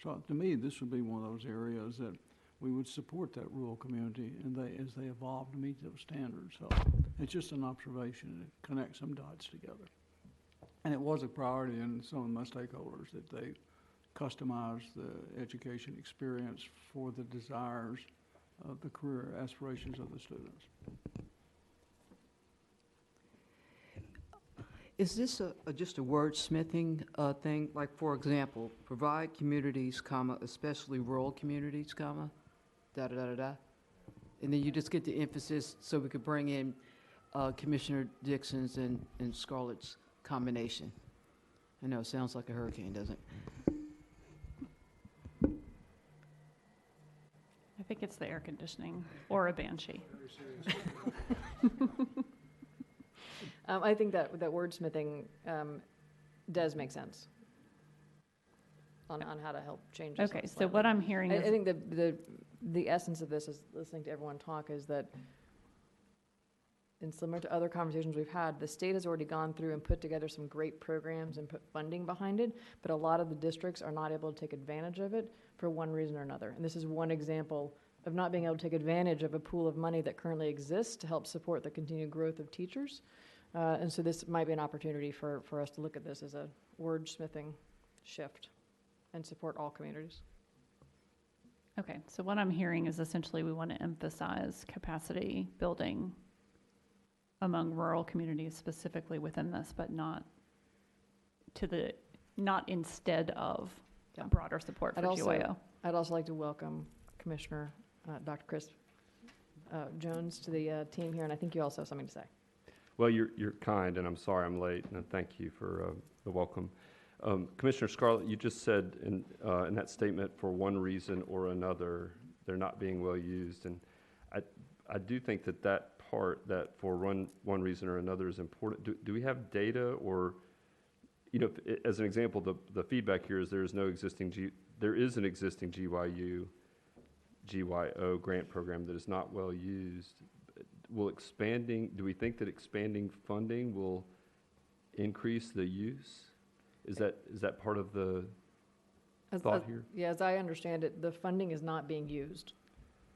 So to me, this would be one of those areas that we would support that rural community and as they evolve to meet those standards. So it's just an observation to connect some dots together. And it was a priority in some of my stakeholders that they customize the education experience for the desires of the career aspirations of the students. Is this just a wordsmithing thing? Like, for example, provide communities, comma, especially rural communities, comma, da-da-da-da-da? And then you just get the emphasis so we could bring in Commissioner Dixon's and Scarlett's combination. I know, it sounds like a hurricane, doesn't it? I think it's the air conditioning or a banshee. I think that wordsmithing does make sense on how to help change this. Okay, so what I'm hearing I is, think the essence of this is listening to everyone talk is that, and similar to other conversations we've had, the state has already gone through and put together some great programs and put funding behind it, but a lot of the districts are not able to take advantage of it for one reason or another. And this is one example of not being able to take advantage of a pool of money that currently exists to help support the continued growth of teachers. And so this might be an opportunity for us to look at this as a wordsmithing shift and support all communities. okay, so what I'm hearing is essentially we want to emphasize capacity building among rural communities specifically within this, but not instead of Yeah. broader support for GYO. I'd also like to welcome Commissioner Dr. Chris Jones to the team here, and I think you also have something to say. Well, you're kind, and I'm sorry I'm late, and thank you for the welcome. Commissioner Scarlett, you just said in that statement, for one reason or another, they're not being well used, and I do think that part, that for one reason or another, is important. Do we have data, or, you know, as an example, the feedback here is there is an existing GYO grant program that is not well used. Do we think that expanding funding will increase the use? Is that part of the thought here? Yeah, as I understand it, the funding is not being used.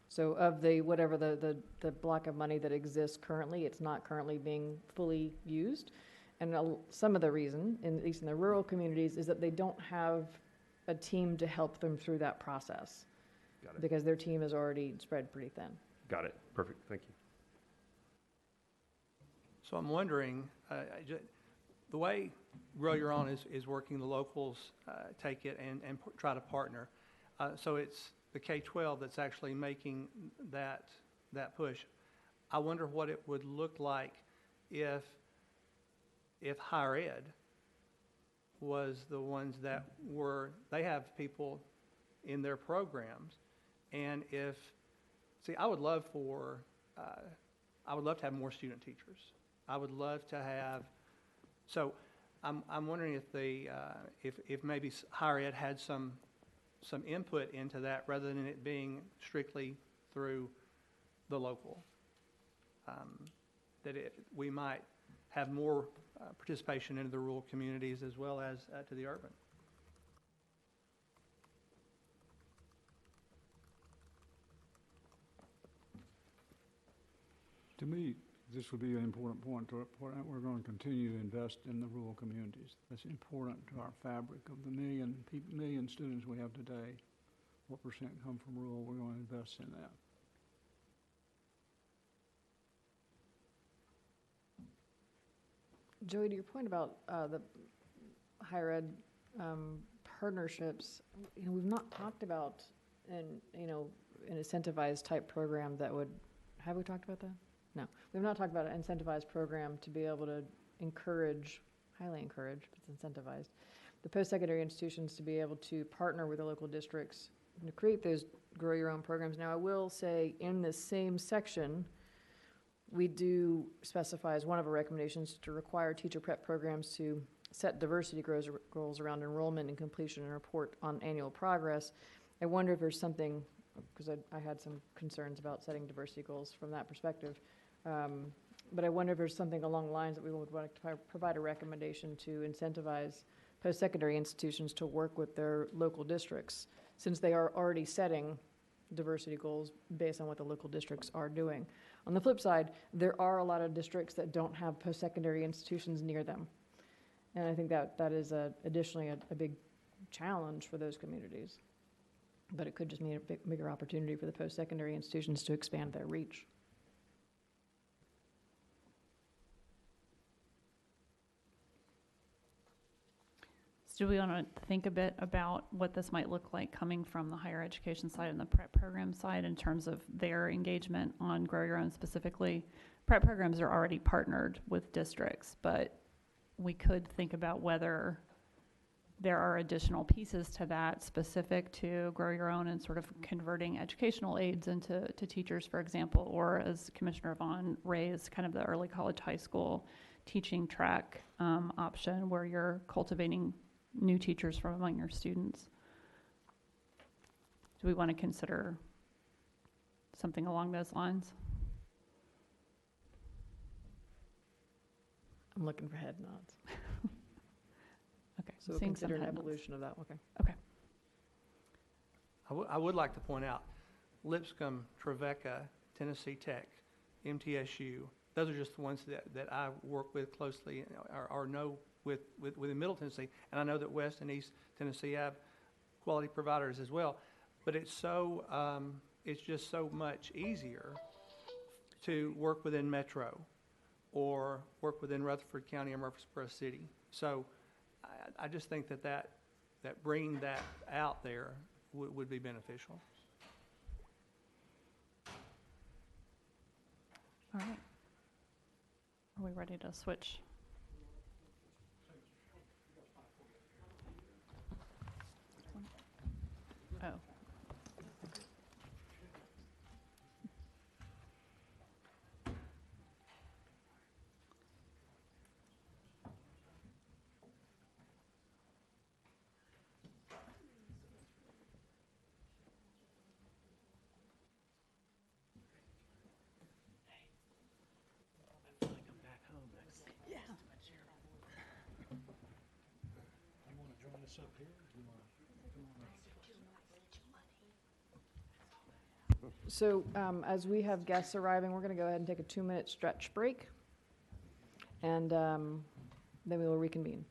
So of the block of money that exists currently, it's not currently being fully used. And some of the reason, at least in the rural communities, is that they don't have a team to help them through that process. Got it. Because their team is already spread pretty thin. Got it. Perfect. Thank you. So I'm wondering, the way Grow Your Own is working, the locals take it and try to partner. So it's the K-12 that's actually making that push. I wonder what it would look like if higher ed was the ones that they have people in their programs, and I would love to have more student teachers. I would love to have, so I'm wondering if maybe higher ed had some input into that rather than it being strictly through the local. We might have more participation into the rural communities as well as to the urban. To me, this would be an important point. We're going to continue to invest in the rural communities. That's important to our fabric of the million students we have today. What percent come from rural? We're going to invest in that. Joey, to your point about the higher ed partnerships, we've not talked about an incentivized type program that would, have we talked about that? No, we've not talked about an incentivized program to be able to highly encourage, but it's incentivized, the post-secondary institutions to be able to partner with the local districts to create those grow your own programs. Now, I will say in this same section, we do specify as one of our recommendations to require teacher prep programs to set diversity goals around enrollment and completion and report on annual progress. I wonder if there's something, because I had some concerns about setting diversity goals from that perspective, but I wonder if there's something along the lines that we would like to provide a recommendation to incentivize post-secondary institutions to work with their local districts, since they are already setting diversity goals based on what the local districts are doing. On the flip side, there are a lot of districts that don't have post-secondary institutions near them. And I think that is additionally a big challenge for those communities. But it could just mean a bigger opportunity for the post-secondary institutions to expand their reach. So do we want to think a bit about what this might look like coming from the higher education side and the prep program side in terms of their engagement on Grow Your Own specifically? Prep programs are already partnered with districts, but we could think about whether there are additional pieces to that specific to Grow Your Own and sort of converting educational aids into teachers, for example, or as Commissioner Vaughn raised, kind of the early college, high school teaching track option where you're cultivating new teachers from among your students. Do we want to consider something along those lines? I'm looking for head nods. Okay. So we'll seeing some consider an head nods. evolution of that, okay. Okay. I would like to point out, Lipscomb, Trevecca, Tennessee Tech, MTSU, those are just the ones that I work with closely or know within Middle Tennessee. And I know that West and East Tennessee have quality providers as well. But it's just so much easier to work within Metro or work within Rutherford County or Murfreesboro City. So I just think that bringing that out there would be beneficial. All right. Are we ready to switch? Oh. So as we have guests arriving, we're going to go ahead and take a 2-minute stretch break, and then we will reconvene.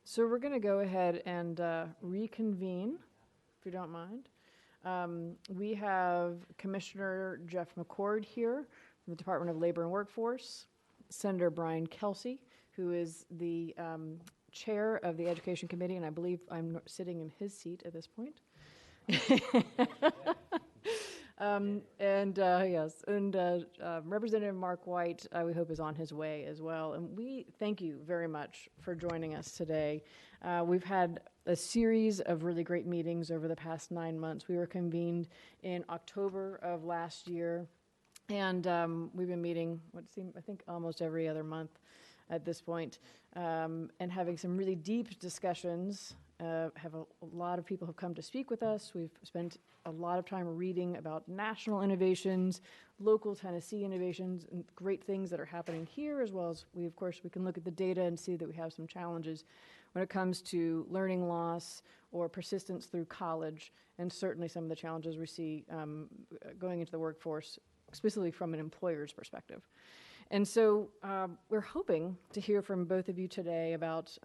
So we're going to go ahead and reconvene, if you don't mind. We have Commissioner Jeff McCord here from the Department of Labor and Workforce, Senator Brian Kelsey, who is the chair of the Education Committee, and I believe I'm sitting in his seat at this point. Representative Mark White, we hope, is on his way as well. And we thank you very much for joining us today. We've had a series of really great meetings over the past 9 months. We were convened in October of last year, and we've been meeting, I think, almost every other month at this point, and having some really deep discussions. Have a lot of people have come to speak with us. We've spent a lot of time reading about national innovations, local Tennessee innovations, and great things that are happening here, as well as we can look at the data and see that we have some challenges when it comes to learning loss or persistence through college, and certainly some of the challenges we see going into the workforce, specifically from an employer's perspective. And so we're hoping to hear from both of you today about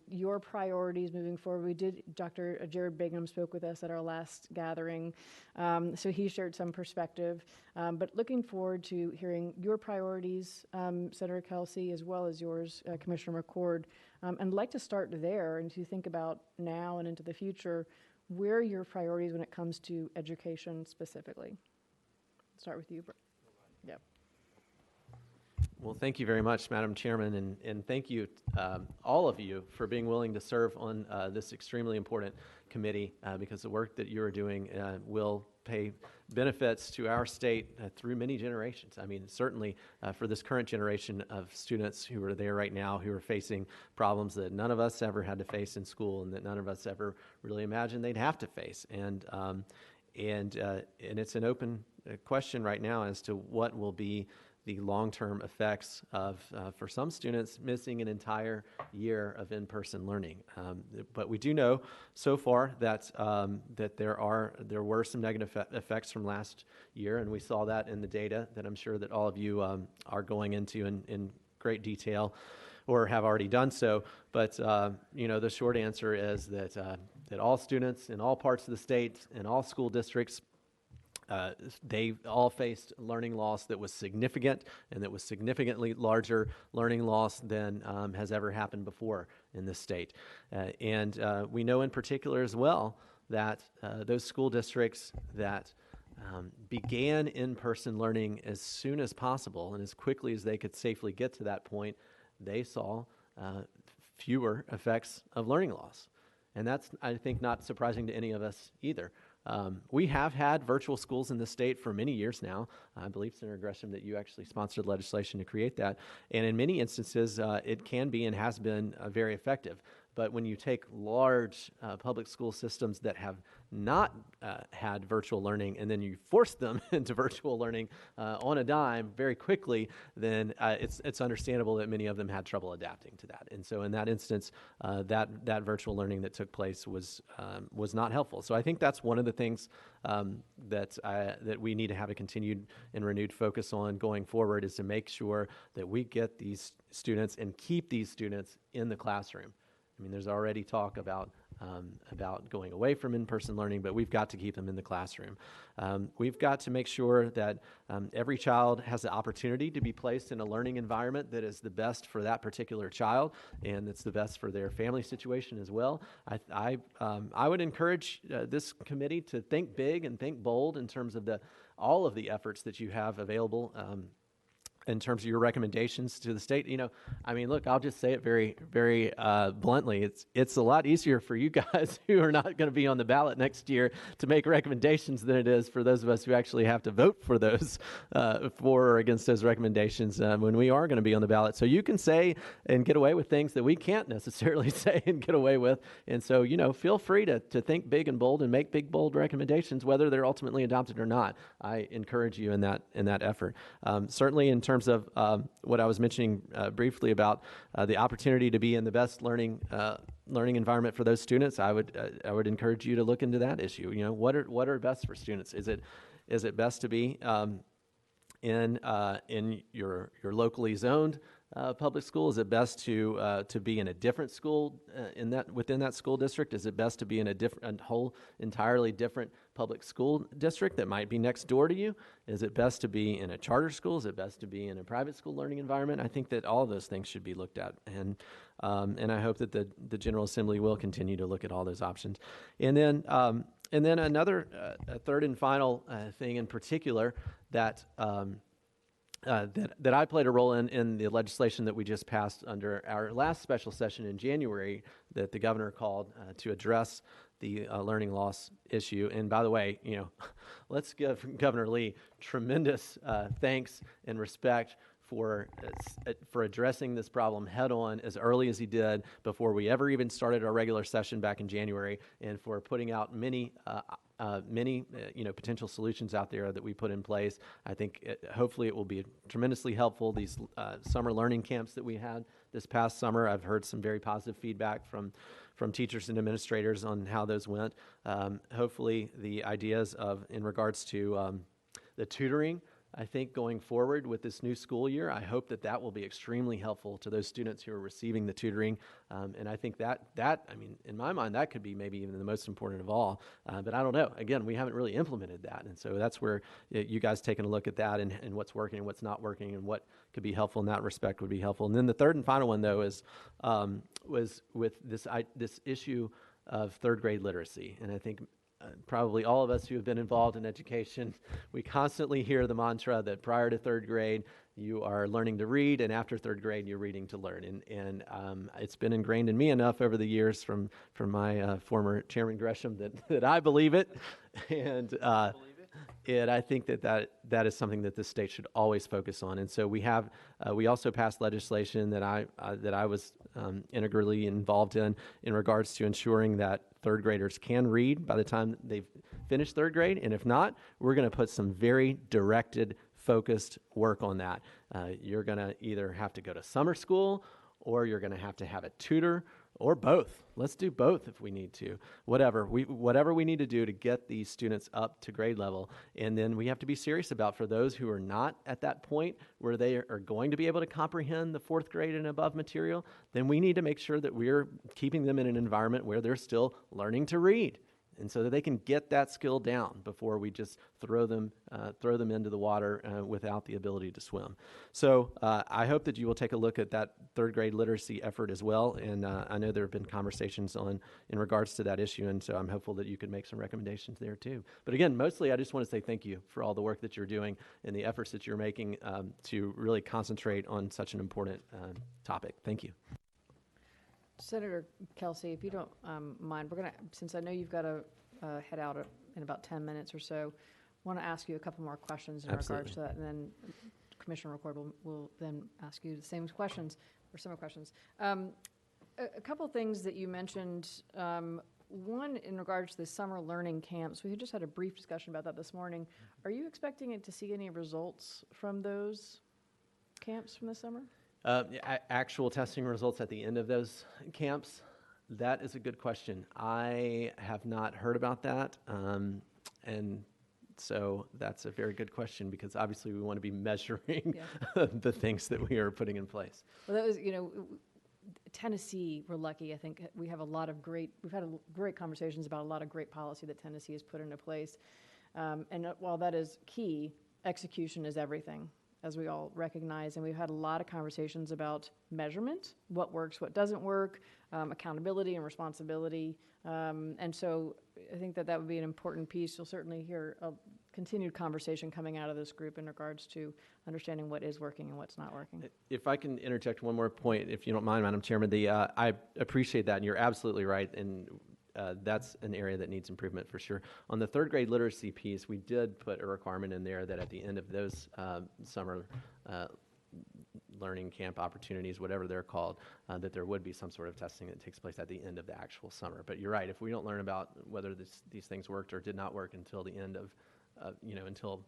your priorities moving forward. Dr. Jared Bingham spoke with us at our last gathering, so he shared some perspective. But looking forward to hearing your priorities, Senator Kelsey, as well as yours, Commissioner McCord. And I'd like to start there and to think about now and into the future, where are your priorities when it comes to education specifically? Start with you, yeah. Well, thank you very much, Madam Chairman, and thank you, all of you, for being willing to serve on this extremely important committee, because the work that you are doing will pay benefits to our state through many generations. I mean, certainly for this current generation of students who are there right now, who are facing problems that none of us ever had to face in school and that none of us ever really imagined they'd have to face. And it's an open question right now as to what will be the long-term effects of, for some students, missing an entire year of in-person learning. But we do know so far that there were some negative effects from last year, and we saw that in the data that I'm sure that all of you are going into in great detail, or have already done so. But the short answer is that all students in all parts of the state, in all school districts, they all faced learning loss that was significant, and that was significantly larger learning loss than has ever happened before in this state. And we know in particular as well that those school districts that began in-person learning as soon as possible and as quickly as they could safely get to that point, they saw fewer effects of learning loss. And that's, I think, not surprising to any of us either. We have had virtual schools in the state for many years now. I believe, Senator Gresham, that you actually sponsored legislation to create that. And in many instances, it can be and has been very effective. But when you take large public school systems that have not had virtual learning, and then you force them into virtual learning on a dime very quickly, then it's understandable that many of them had trouble adapting to that. And so in that instance, that virtual learning that took place was not helpful. So I think that's one of the things that we need to have a continued and renewed focus on going forward, is to make sure that we get these students and keep these students in the classroom. I mean, there's already talk about going away from in-person learning, but we've got to keep them in the classroom. We've got to make sure that every child has the opportunity to be placed in a learning environment that is the best for that particular child, and that's the best for their family situation as well. I would encourage this committee to think big and think bold in terms of all of the efforts that you have available in terms of your recommendations to the state. I mean, look, I'll just say it very, very bluntly. It's a lot easier for you guys who are not going to be on the ballot next year to make recommendations than it is for those of us who actually have to vote for those, for or against those recommendations when we are going to be on the ballot. So you can say and get away with things that we can't necessarily say and get away with. And so, feel free to think big and bold and make big, bold recommendations, whether they're ultimately adopted or not. I encourage you in that effort. Certainly in terms of what I was mentioning briefly about the opportunity to be in the best learning environment for those students, I would encourage you to look into that issue. What are best for students? Is it best to be in your locally zoned public school? Is it best to be in a different school within that school district? Is it best to be in a whole entirely different public school district that might be next door to you? Is it best to be in a charter school? Is it best to be in a private school learning environment? I think that all of those things should be looked at, and I hope that the General Assembly will continue to look at all those options. And then another, a third and final thing in particular that I played a role in the legislation that we just passed under our last special session in January that the governor called to address the learning loss issue. And by the way, let's give Governor Lee tremendous thanks and respect for addressing this problem head on as early as he did before we ever even started our regular session back in January, and for putting out many potential solutions out there that we put in place. I think hopefully it will be tremendously helpful. These summer learning camps that we had this past summer, I've heard some very positive feedback from teachers and administrators on how those went. Hopefully the ideas in regards to the tutoring, I think going forward with this new school year, I hope that will be extremely helpful to those students who are receiving the tutoring. And I think that in my mind, that could be maybe even the most important of all. But I don't know. Again, we haven't really implemented that. And so that's where you guys taking a look at that and what's working and what's not working and what could be helpful in that respect would be helpful. And then the third and final one, though, was with this issue of third grade literacy. And I think probably all of us who have been involved in education, we constantly hear the mantra that prior to third grade, you are learning to read, and after third grade, you're reading to learn. And it's been ingrained in me enough over the years from my former Chairman Gresham that I believe it. And I think that is something that the state should always focus on. And so we also passed legislation that I was integrally involved in regards to ensuring that third graders can read by the time they've finished third grade. And if not, we're going to put some very directed, focused work on that. You're going to either have to go to summer school, or you're going to have a tutor, or both. Let's do both if we need to. Whatever we need to do to get these students up to grade level. And then we have to be serious about, for those who are not at that point where they are going to be able to comprehend the fourth grade and above material, then we need to make sure that we're keeping them in an environment where they're still learning to read, and so that they can get that skill down before we just throw them into the water without the ability to swim. So I hope that you will take a look at that third grade literacy effort as well. And I know there have been conversations in regards to that issue, and so I'm hopeful that you could make some recommendations there too. But again, mostly I just want to say thank you for all the work that you're doing and the efforts that you're making to really concentrate on such an important topic. Thank you. Senator Kelsey, if you don't mind, since I know you've got to head out in about 10 minutes or so, want to ask you a couple more questions in regards to that, and then Commissioner Record will then ask you the same questions or similar questions. A couple things that you mentioned. One, in regards to the summer learning camps, we just had a brief discussion about that this morning. Are you expecting to see any results from those camps from this summer? Actual testing results at the end of those camps? That is a good question. I have not heard about that. And so that's a very good question, because obviously we want to be measuring the things that we are putting in place. Well, that was, Tennessee, we're lucky. I think we've had great conversations about a lot of great policy that Tennessee has put into place. And while that is key, execution is everything, as we all recognize. And we've had a lot of conversations about measurement, what works, what doesn't work, accountability and responsibility. And so I think that would be an important piece. You'll certainly hear a continued conversation coming out of this group in regards to understanding what is working and what's not working. If I can interject one more point, if you don't mind, Madam Chairman, I appreciate that, and you're absolutely right. And that's an area that needs improvement for sure. On the third grade literacy piece, we did put a requirement in there that at the end of those summer learning camp opportunities, whatever they're called, that there would be some sort of testing that takes place at the end of the actual summer. But you're right, if we don't learn about whether these things worked or did not work until the end of, until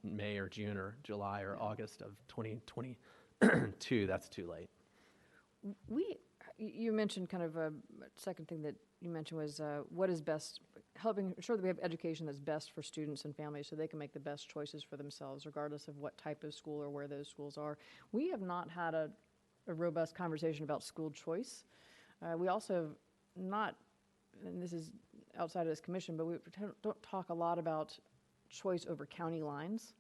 May or June or July or August of 2022, that's too late. You mentioned kind of a second thing that you mentioned was what is best, helping ensure that we have education that's best for students and families so they can make the best choices for themselves, regardless of what type of school or where those schools are. We have not had a robust conversation about school choice. We also have not, and this is outside of this commission, but we don't talk a lot about choice over county lines,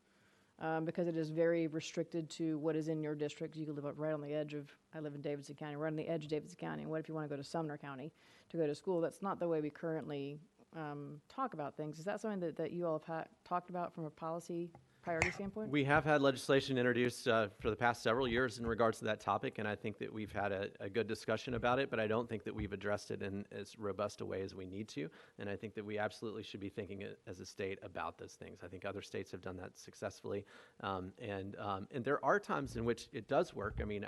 because it is very restricted to what is in your district. You can live up right on the edge of, I live in Davidson County, right on the edge of Davidson County. What if you want to go to Sumner County to go to school? That's not the way we currently talk about things. Is that something that you all have talked about from a policy priority standpoint? We have had legislation introduced for the past several years in regards to that topic, and I think that we've had a good discussion about it, but I don't think that we've addressed it in as robust a way as we need to, and I think that we absolutely should be thinking as a state about those things. I think other states have done that successfully, and there are times in which it does work. I mean,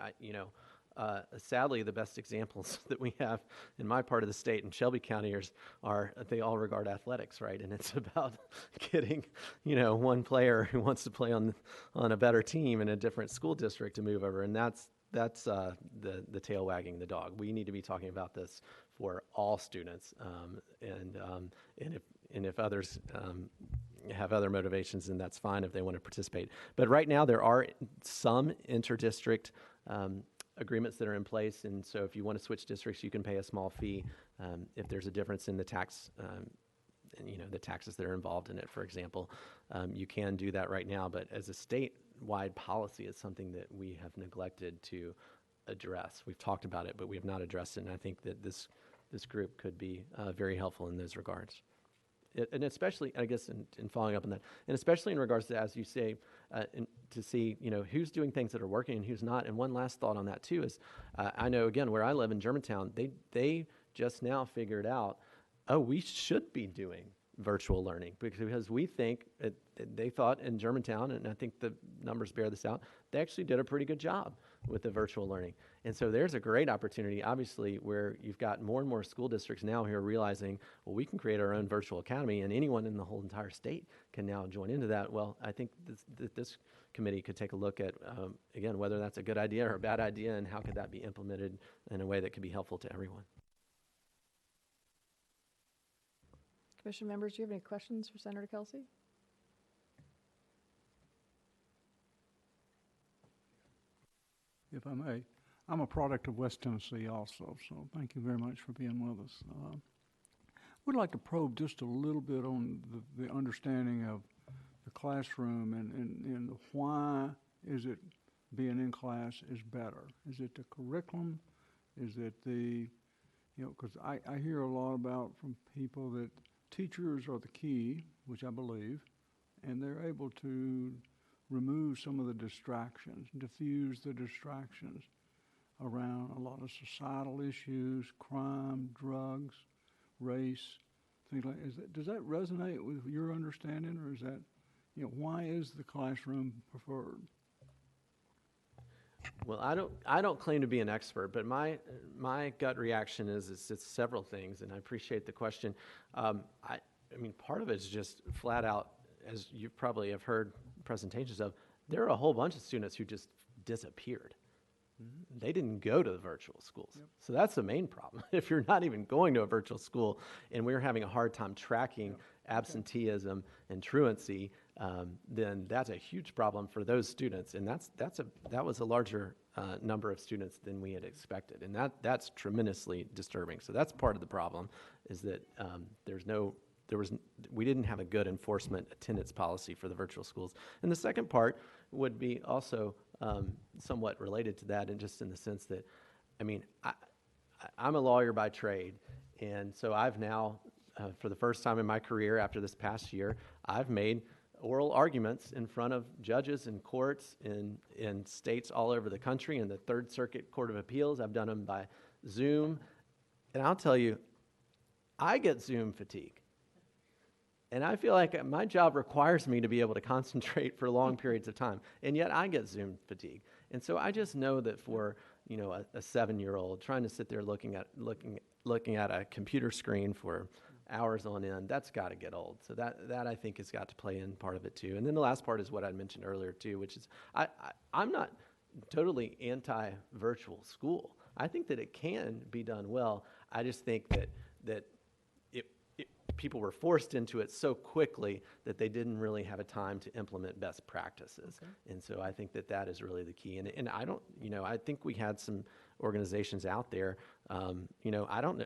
sadly, the best examples that we have in my part of the state in Shelby County are they all regard athletics, right? And it's about getting, one player who wants to play on a better team in a different school district to move over, and that's the tail wagging the dog. We need to be talking about this for all students, and if others have other motivations, then that's fine if they want to participate. But right now, there are some interdistrict agreements that are in place, and so if you want to switch districts, you can pay a small fee if there's a difference in the tax, and the taxes that are involved in it, for example. You can do that right now, but as a statewide policy, it's something that we have neglected to address. We've talked about it, but we have not addressed it, and I think that this group could be very helpful in those regards. And especially, I guess, in following up on that, and especially in regards to, as you say, to see, who's doing things that are working and who's not. And one last thought on that, too, is I know, again, where I live in Germantown, they just now figured out, we should be doing virtual learning, because we think, they thought in Germantown, and I think the numbers bear this out, they actually did a pretty good job with the virtual learning. And so there's a great opportunity, obviously, where you've got more and more school districts now who are realizing, well, we can create our own virtual academy, and anyone in the whole entire state can now join into that. Well, I think this committee could take a look at, again, whether that's a good idea or a bad idea, and how could that be implemented in a way that could be helpful to everyone. Commission members, do you have any questions for Senator Kelsey? If I may, I'm a product of West Tennessee also, so thank you very much for being with us. Would like to probe just a little bit on the understanding of the classroom and why is it being in class is better? Is it the curriculum? Is it because I hear a lot about from people that teachers are the key, which I believe, and they're able to remove some of the distractions, diffuse the distractions around a lot of societal issues, crime, drugs, race, things like that. Does that resonate with your understanding, or is that, why is the classroom preferred? Well, I don't claim to be an expert, but my gut reaction is it's several things, and I appreciate the question. I mean, part of it is just flat out, as you probably have heard presentations of, there are a whole bunch of students who just disappeared. Mm-hmm. They didn't go to the virtual schools. Yep. So that's the main problem. If you're not even going to a virtual school and we're having a hard time tracking absenteeism and truancy, then that's a huge problem for those students. And that was a larger number of students than we had expected. And that's tremendously disturbing. So that's part of the problem, is that we didn't have a good enforcement attendance policy for the virtual schools. And the second part would be also somewhat related to that, and just in the sense that, I mean, I'm a lawyer by trade, and so I've now, for the first time in my career after this past year, I've made oral arguments in front of judges and courts in states all over the country, in the Third Circuit Court of Appeals. I've done them by Zoom, and I'll tell you, I get Zoom fatigue. And I feel like my job requires me to be able to concentrate for long periods of time, and yet I get Zoom fatigue. And so I just know that for a 7-year-old trying to sit there looking at a computer screen for hours on end, that's got to get old. So that I think has got to play in part of it too. And then the last part is what I mentioned earlier too, which is I'm not totally anti-virtual school. I think that it can be done well. I just think that people were forced into it so quickly that they didn't really have a time to implement best practices. Okay. And so I think that that is really the key. And I don't, I think we had some organizations out there, I don't know,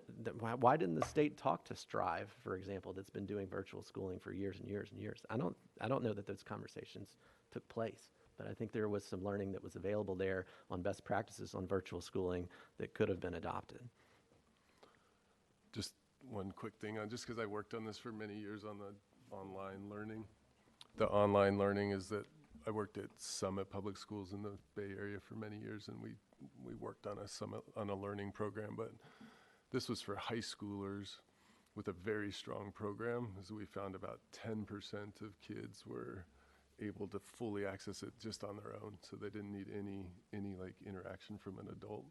why didn't the state talk to Strive, for example, that's been doing virtual schooling for years and years and years? I don't know that those conversations took place, but I think there was some learning that was available there on best practices on virtual schooling that could have been adopted. Just one quick thing, just because I worked on this for many years on the online learning. The online learning is that I worked at Summit Public Schools in the Bay Area for many years, and we worked on a learning program, but this was for high schoolers with a very strong program, as we found about 10% of kids were able to fully access it just on their own, so they didn't need any like interaction from an adult,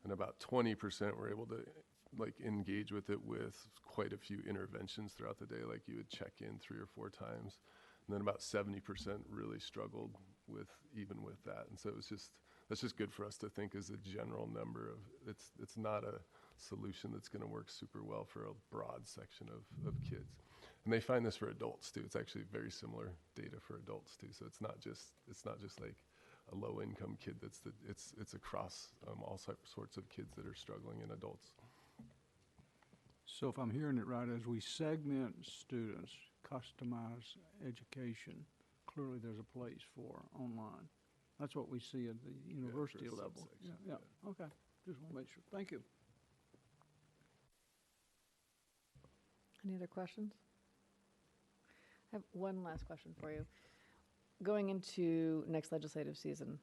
and about 20% were able to like engage with it with quite a few interventions throughout the day, like you would check in 3 or 4 times, and then about 70% really struggled with even with that. And so that's just good for us to think as a general number of, it's not a solution that's going to work super well for a broad section of kids. And they find this for adults too. It's actually very similar data for adults too. So it's not just like a low income kid, it's across all sorts of kids that are struggling and adults. So if I'm hearing it right, as we segment students, customize education, clearly there's a place for online. That's what we see at the university for a level. subsection, Yeah, okay. Just want to make sure. Thank you. Any other questions? I have one last question for you. Going into next legislative season,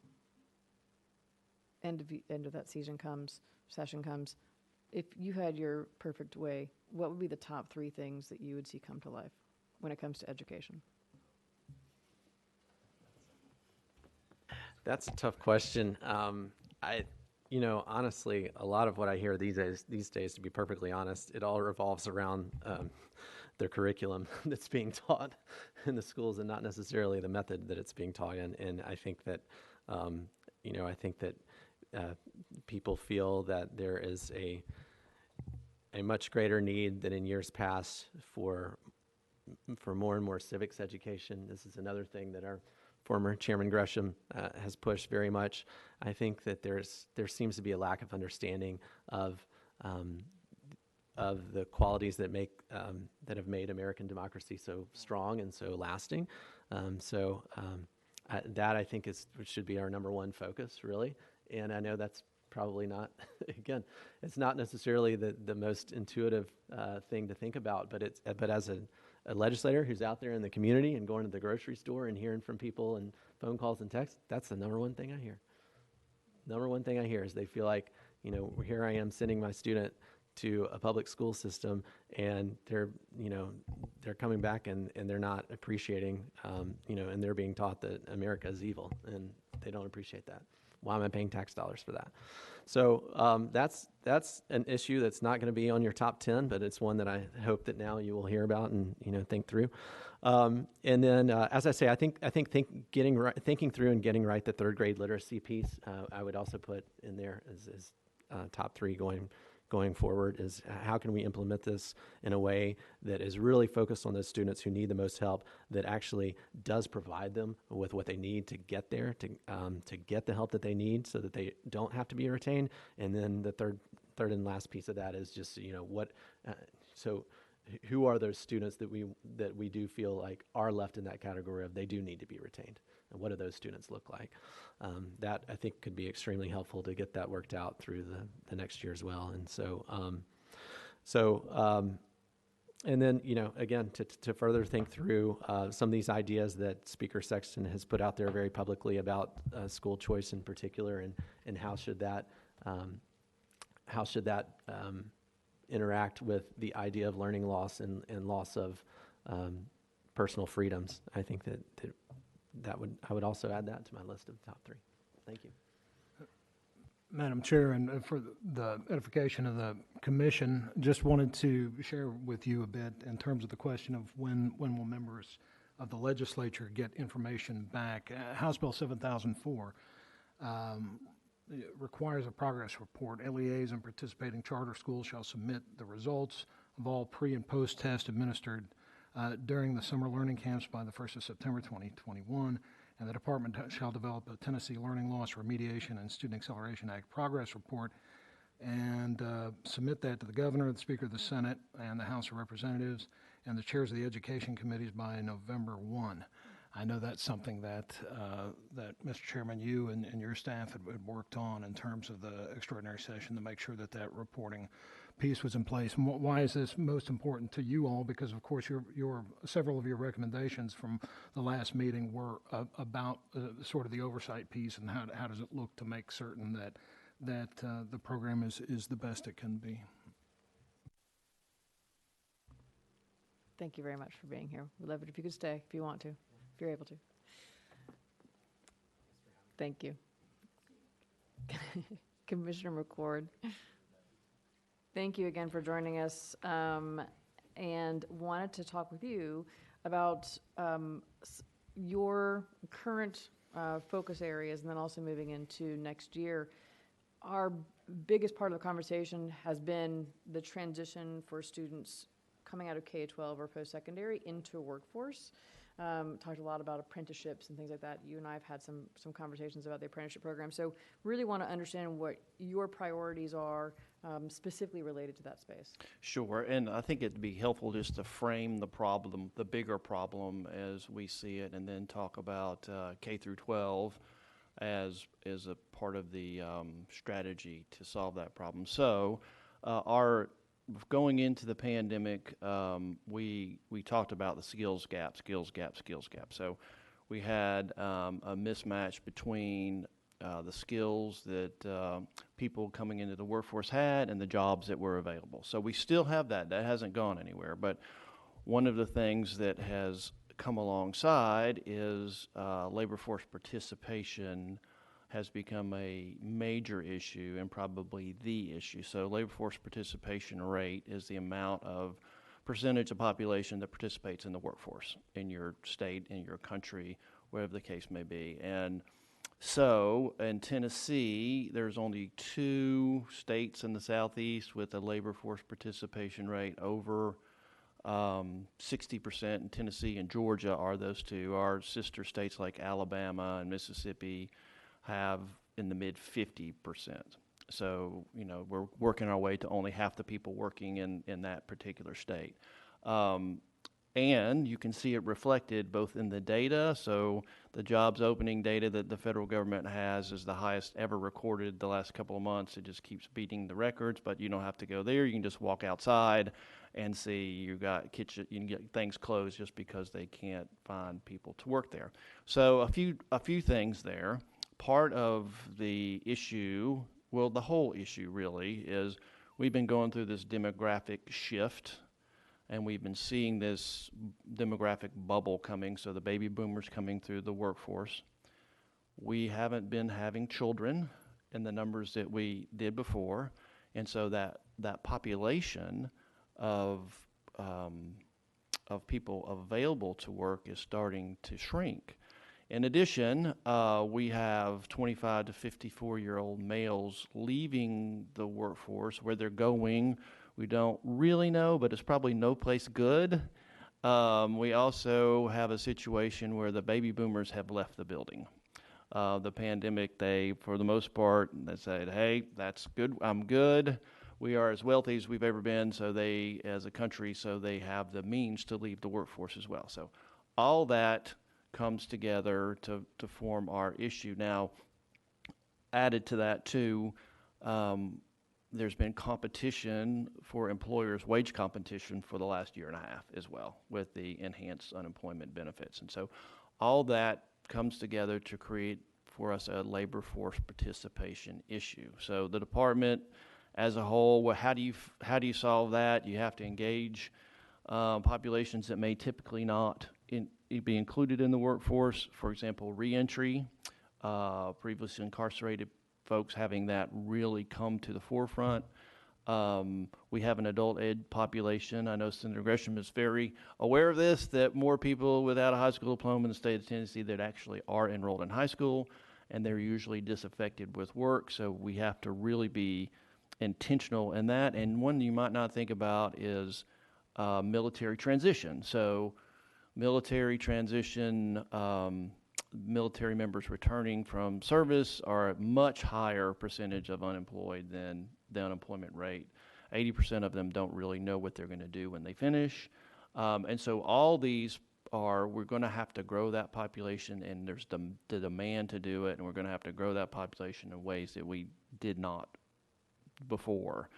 end of that session comes, if you had your perfect way, what would be the top 3 things that you would see come to life when it comes to education? That's a tough question. Honestly, a lot of what I hear these days, to be perfectly honest, it all revolves around the curriculum that's being taught in the schools and not necessarily the method that it's being taught in. And I think that, people feel that there is a much greater need than in years past for more and more civics education. This is another thing that our former Chairman Gresham has pushed very much. I think that there seems to be a lack of understanding of the qualities that have made American democracy so strong and so lasting. That I think should be our number one focus, really. And I know that's probably not, again, it's not necessarily the most intuitive thing to think about, but as a legislator who's out there in the community and going to the grocery store and hearing from people and phone calls and texts, that's the number one thing I hear. Number one thing I hear is they feel like, here I am sending my student to a public school system, and they're coming back and they're not appreciating, and they're being taught that America is evil, and they don't appreciate that. Why am I paying tax dollars for that? So that's an issue that's not going to be on your top 10, but it's one that I hope that now you will hear about and think through. And then, as I say, I think thinking through and getting right the 3rd grade literacy piece, I would also put in there as top 3 going forward, is how can we implement this in a way that is really focused on those students who need the most help, that actually does provide them with what they need to get there, to get the help that they need so that they don't have to be retained. And then the third and last piece of that is just, so who are those students that we do feel like are left in that category of they do need to be retained? And what do those students look like? That I think could be extremely helpful to get that worked out through the next year as well. And and then, again, to further think through some of these ideas that Speaker Sexton has put out there very publicly about school choice in particular, and how should that interact with the idea of learning loss and loss of personal freedoms. I think I would also add that to my list of the top 3. Thank you. Madam Chair, and for the edification of the commission, just wanted to share with you a bit in terms of the question of when will members of the legislature get information back. House Bill 7004 requires a progress report. LEAs and participating charter schools shall submit the results of all pre- and post-test administered during the summer learning camps by the 1st of September 2021, and the department shall develop a Tennessee Learning Loss Remediation and Student Acceleration Act progress report and submit that to the governor, the Speaker of the Senate, and the House of Representatives, and the chairs of the education committees by November 1. I know that's something that Mr. Chairman, you and your staff had worked on in terms of the extraordinary session to make sure that that reporting piece was in place. And why is this most important to you all? Because of course several of your recommendations from the last meeting were about sort of the oversight piece and how does it look to make certain that the program is the best it can be. Thank you very much for being here. We'd love it if you could stay, if you want to, if you're able to. Thank you. Commissioner McCord. Thank you again for joining us, and wanted to talk with you about your current focus areas and then also moving into next year. Our biggest part of the conversation has been the transition for students coming out of K-12 or post-secondary into a workforce. Talked a lot about apprenticeships and things like that. You and I have had some conversations about the apprenticeship program. So really want to understand what your priorities are specifically related to that space. Sure, and I think it'd be helpful just to frame the problem, the bigger problem as we see it, and then talk about K through 12 as a part of the strategy to solve that problem. So our going into the pandemic, we talked about the skills gap. So we had a mismatch between the skills that people coming into the workforce had and the jobs that were available. So we still have that. That hasn't gone anywhere. But one of the things that has come alongside is labor force participation has become a major issue and probably the issue. So labor force participation rate is the amount of percentage of population that participates in the workforce in your state, in your country, wherever the case may be. And so in Tennessee, there's only 2 states in the Southeast with a labor force participation rate over 60%. In Tennessee and Georgia are those 2. Our sister states like Alabama and Mississippi have in the mid 50%. So, you know, we're working our way to only half the people working in that particular state. And you can see it reflected both in the data. So the jobs opening data that the federal government has is the highest ever recorded the last couple of months. It just keeps beating the records, but you don't have to go there. You can just walk outside and see you can get things closed just because they can't find people to work there. So a few things there. Part of the issue, well, the whole issue really, is we've been going through this demographic shift, and we've been seeing this demographic bubble coming, so the baby boomers coming through the workforce. We haven't been having children in the numbers that we did before, and so that population of people available to work is starting to shrink. In addition, we have 25 to 54-year-old males leaving the workforce. Where they're going, we don't really know, but it's probably no place good. We also have a situation where the baby boomers have left the building. The pandemic, they, for the most part, they said, hey, that's good, I'm good. We are as wealthy as we've ever been, so they, as a country, so they have the means to leave the workforce as well. So all that comes together to form our issue. Now, added to that too, there's been competition for employers, wage competition for the last year and a half as well with the enhanced unemployment benefits. And so all that comes together to create for us a labor force participation issue. So the department as a whole, well, how do you solve that? You have to engage populations that may typically not be included in the workforce. For example, reentry, previously incarcerated folks having that really come to the forefront. We have an adult ed population. I know Senator Gresham is very aware of this, that more people without a high school diploma in the state of Tennessee that actually are enrolled in high school, and they're usually disaffected with work. So we have to really be intentional in that. And one you might not think about is military transition. So military transition, military members returning from service are a much higher percentage of unemployed than the unemployment rate. 80% of them don't really know what they're going to do when they finish. And so all these we're going to have to grow that population, and there's the demand to do it, and we're going to have to grow that population in ways that we did not before.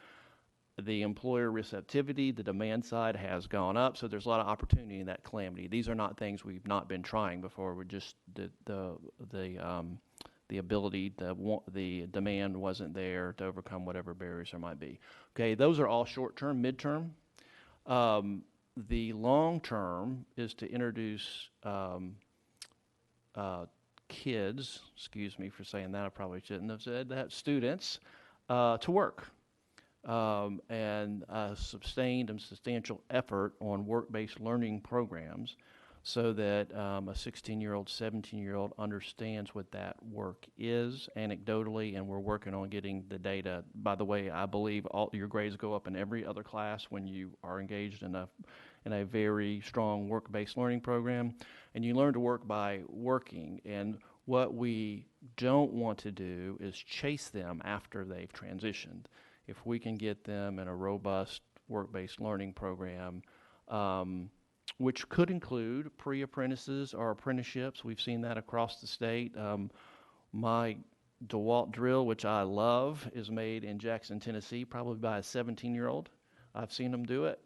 The employer receptivity, the demand side has gone up, so there's a lot of opportunity in that calamity. These are not things we've not been trying before. We're just the ability, the demand wasn't there to overcome whatever barriers there might be. Okay, those are all short-term, mid-term. The long-term is to introduce kids, excuse me for saying that, I probably shouldn't have said that, students, to work. And a sustained and substantial effort on work-based learning programs so that a 16-year-old, 17-year-old understands what that work is anecdotally, and we're working on getting the data. By the way, I believe all your grades go up in every other class when you are engaged in a very strong work-based learning program, and you learn to work by working. And what we don't want to do is chase them after they've transitioned. If we can get them in a robust work-based learning program, which could include pre-apprentices or apprenticeships. We've seen that across the state. My DeWalt drill, which I love, is made in Jackson, Tennessee, probably by a 17-year-old. I've seen them do it.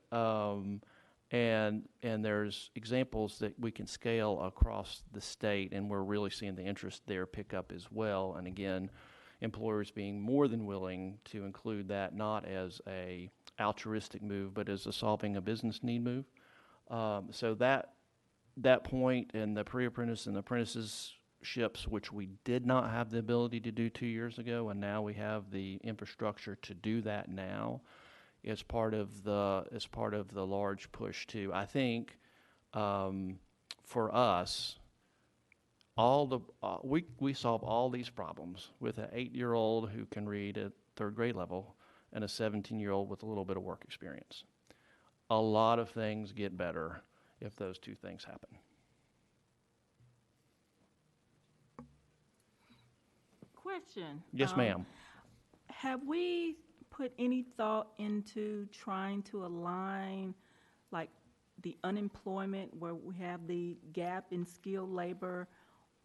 And there's examples that we can scale across the state, and we're really seeing the interest there pick up as well. And again, employers being more than willing to include that, not as a altruistic move, but as a solving a business need move. So that point in the pre-apprentice and apprenticeships, which we did not have the ability to do 2 years ago, and now we have the infrastructure to do that now, is part of the large push too. I think for us, we solve all these problems with an 8-year-old who can read at third grade level and a 17-year-old with a little bit of work experience. A lot of things get better if those two things happen. Question. Yes, ma'am. Have we put any thought into trying to align, like, the unemployment where we have the gap in skilled labor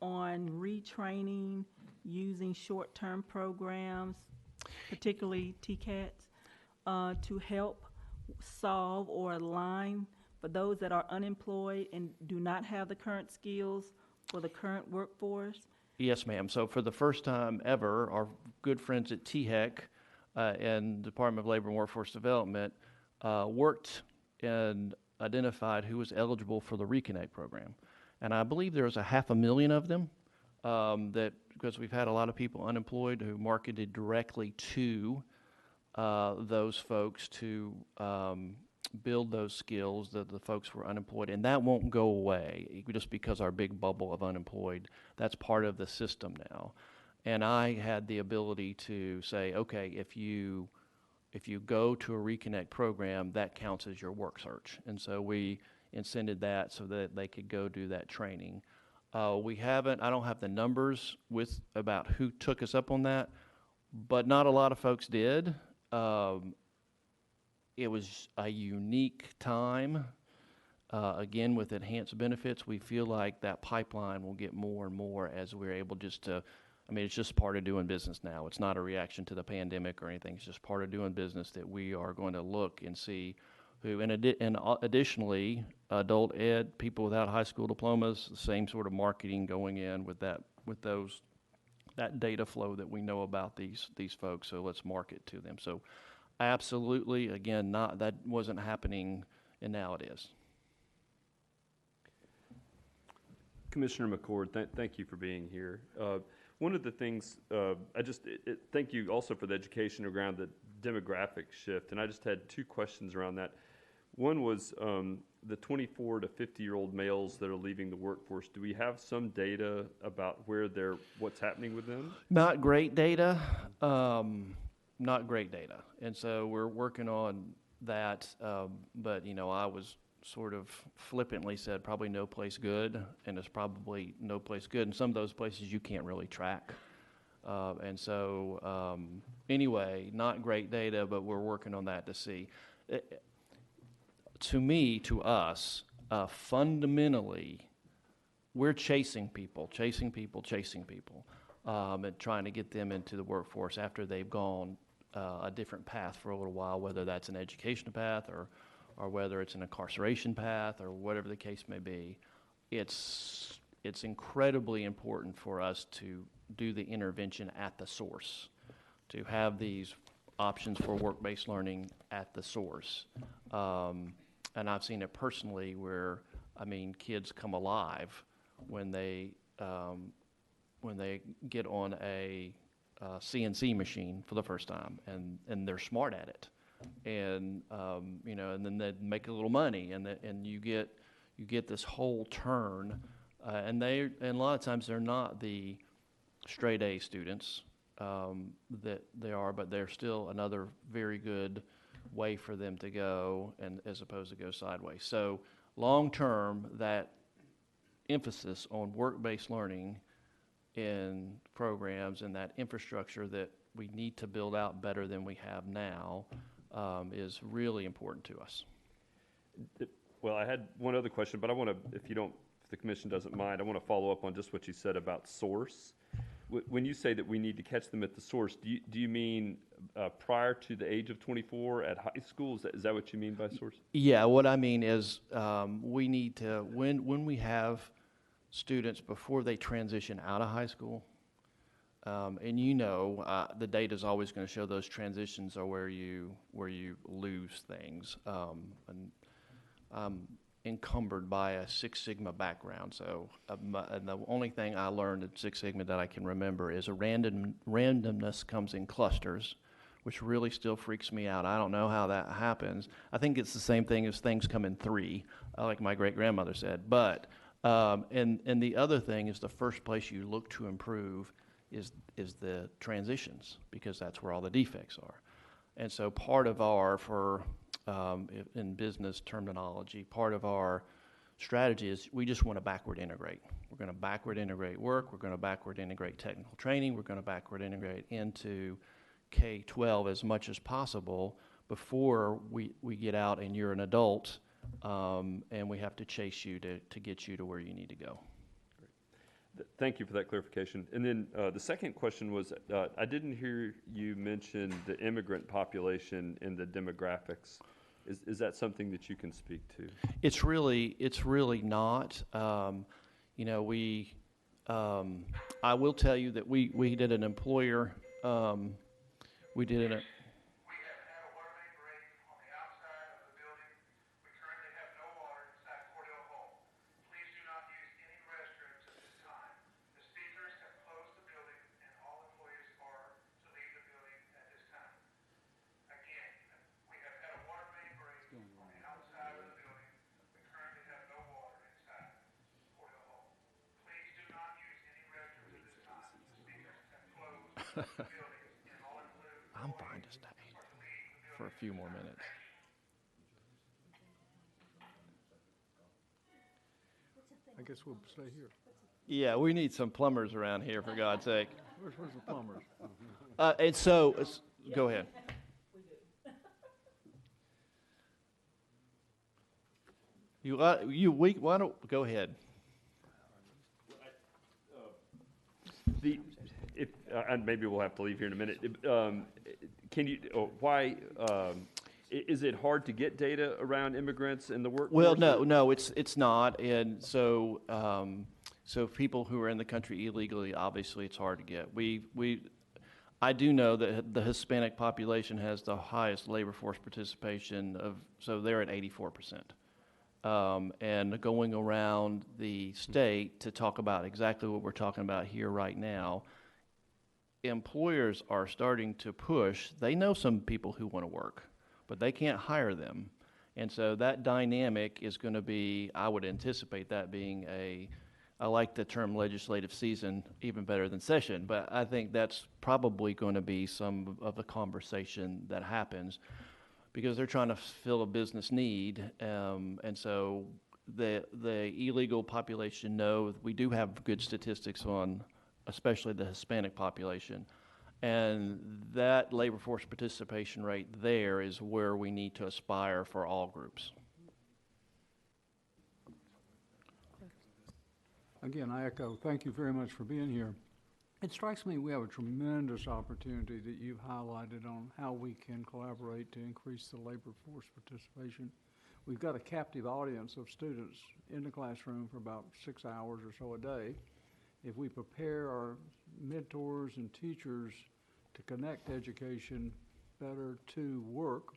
on retraining using short-term programs, particularly TCATs, to help solve or align for those that are unemployed and do not have the current skills for the current workforce? Yes, ma'am. So for the first time ever, our good friends at THEC and Department of Labor and Workforce Development worked and identified who was eligible for the Reconnect program. And I believe there's 500,000 of them because we've had a lot of people unemployed who marketed directly to those folks to build those skills that the folks were unemployed. And that won't go away just because our big bubble of unemployed, that's part of the system now. And I had the ability to say, okay, if you go to a Reconnect program, that counts as your work search. And so we incented that so that they could go do that training. I don't have the numbers about who took us up on that, but not a lot of folks did. It was a unique time. Again, with enhanced benefits, we feel like that pipeline will get more and more as we're able it's just part of doing business now. It's not a reaction to the pandemic or anything. It's just part of doing business that we are going to look and see who, and additionally, adult ed, people without high school diplomas, the same sort of marketing going in with that data flow that we know about these folks. So let's market to them. So absolutely, again, that wasn't happening, and now it is. Commissioner McCord, thank you for being here. One of the things, thank you also for the education around the demographic shift, and I just had two questions around that. One was the 24 to 50-year-old males that are leaving the workforce. Do we have some data about what's happening with them? Not great data. not great data. And so we're working on that, but, I was sort of flippantly said probably no place good, and it's probably no place good. And some of those places you can't really track. Anyway, not great data, but we're working on that to see. To us, fundamentally, we're chasing people, and trying to get them into the workforce after they've gone a different path for a little while, whether that's an education path or whether it's an incarceration path or whatever the case may be. It's incredibly important for us to do the intervention at the source, to have these options for work-based learning at the source. And I've seen it personally where, kids come alive when they get on a CNC machine for the first time, and they're smart at it, and and then they make a little money, and you get this whole turn, and a lot of times they're not the straight A students that they are, but they're still another very good way for them to go, and as opposed to go sideways. So long term, that emphasis on work-based learning in programs and that infrastructure that we need to build out better than we have now is really important to us. Well, I had one other question, but I want to, if the commission doesn't mind, I want to follow up on just what you said about source. When you say that we need to catch them at the source, do you mean prior to the age of 24 at high school? Is that what you mean by source? Yeah, what I mean is we need to, when we have students before they transition out of high school, and the data is always going to show those transitions are where you lose things. And I'm encumbered by a Six Sigma background, so and the only thing I learned in Six Sigma that I can remember is randomness comes in clusters, which really still freaks me out. I don't know how that happens. I think it's the same thing as things come in three, like my great-grandmother said. But and the other thing is the first place you look to improve is the transitions, because that's where all the defects are. And so part of in business terminology, part of our strategy is we just want to backward integrate. We're going to backward integrate work. We're going to backward integrate technical training. We're going to backward integrate into K-12 as much as possible before we get out and you're an adult, and we have to chase you to get you to where you need to go. Great. Thank you for that clarification. And then the second question was, I didn't hear you mention the immigrant population in the demographics. Is that something that you can speak to? It's really not. I will tell you that we did an employer. We did an. I'm fine to stay for a few more minutes. I guess we'll stay here. Yeah, we need some plumbers around here, for God's sake. Where's the plumbers? Go ahead. Why don't go ahead? And maybe we'll have to leave here in a minute. Is it hard to get data around immigrants in the workforce? Well, no, it's not. And so people who are in the country illegally, obviously it's hard to get. I do know that the Hispanic population has the highest labor force participation so they're at 84%. And going around the state to talk about exactly what we're talking about here right now, employers are starting to push. They know some people who want to work, but they can't hire them. And so that dynamic is going to be, I would anticipate that being I like the term legislative season even better than session, but I think that's probably going to be some of the conversation that happens because they're trying to fill a business need. And so the illegal population know we do have good statistics on especially the Hispanic population. And that labor force participation rate there is where we need to aspire for all groups. Again, I echo, thank you very much for being here. It strikes me we have a tremendous opportunity that you've highlighted on how we can collaborate to increase the labor force participation. We've got a captive audience of students in the classroom for about 6 hours or so a day. If we prepare our mentors and teachers to connect education better to work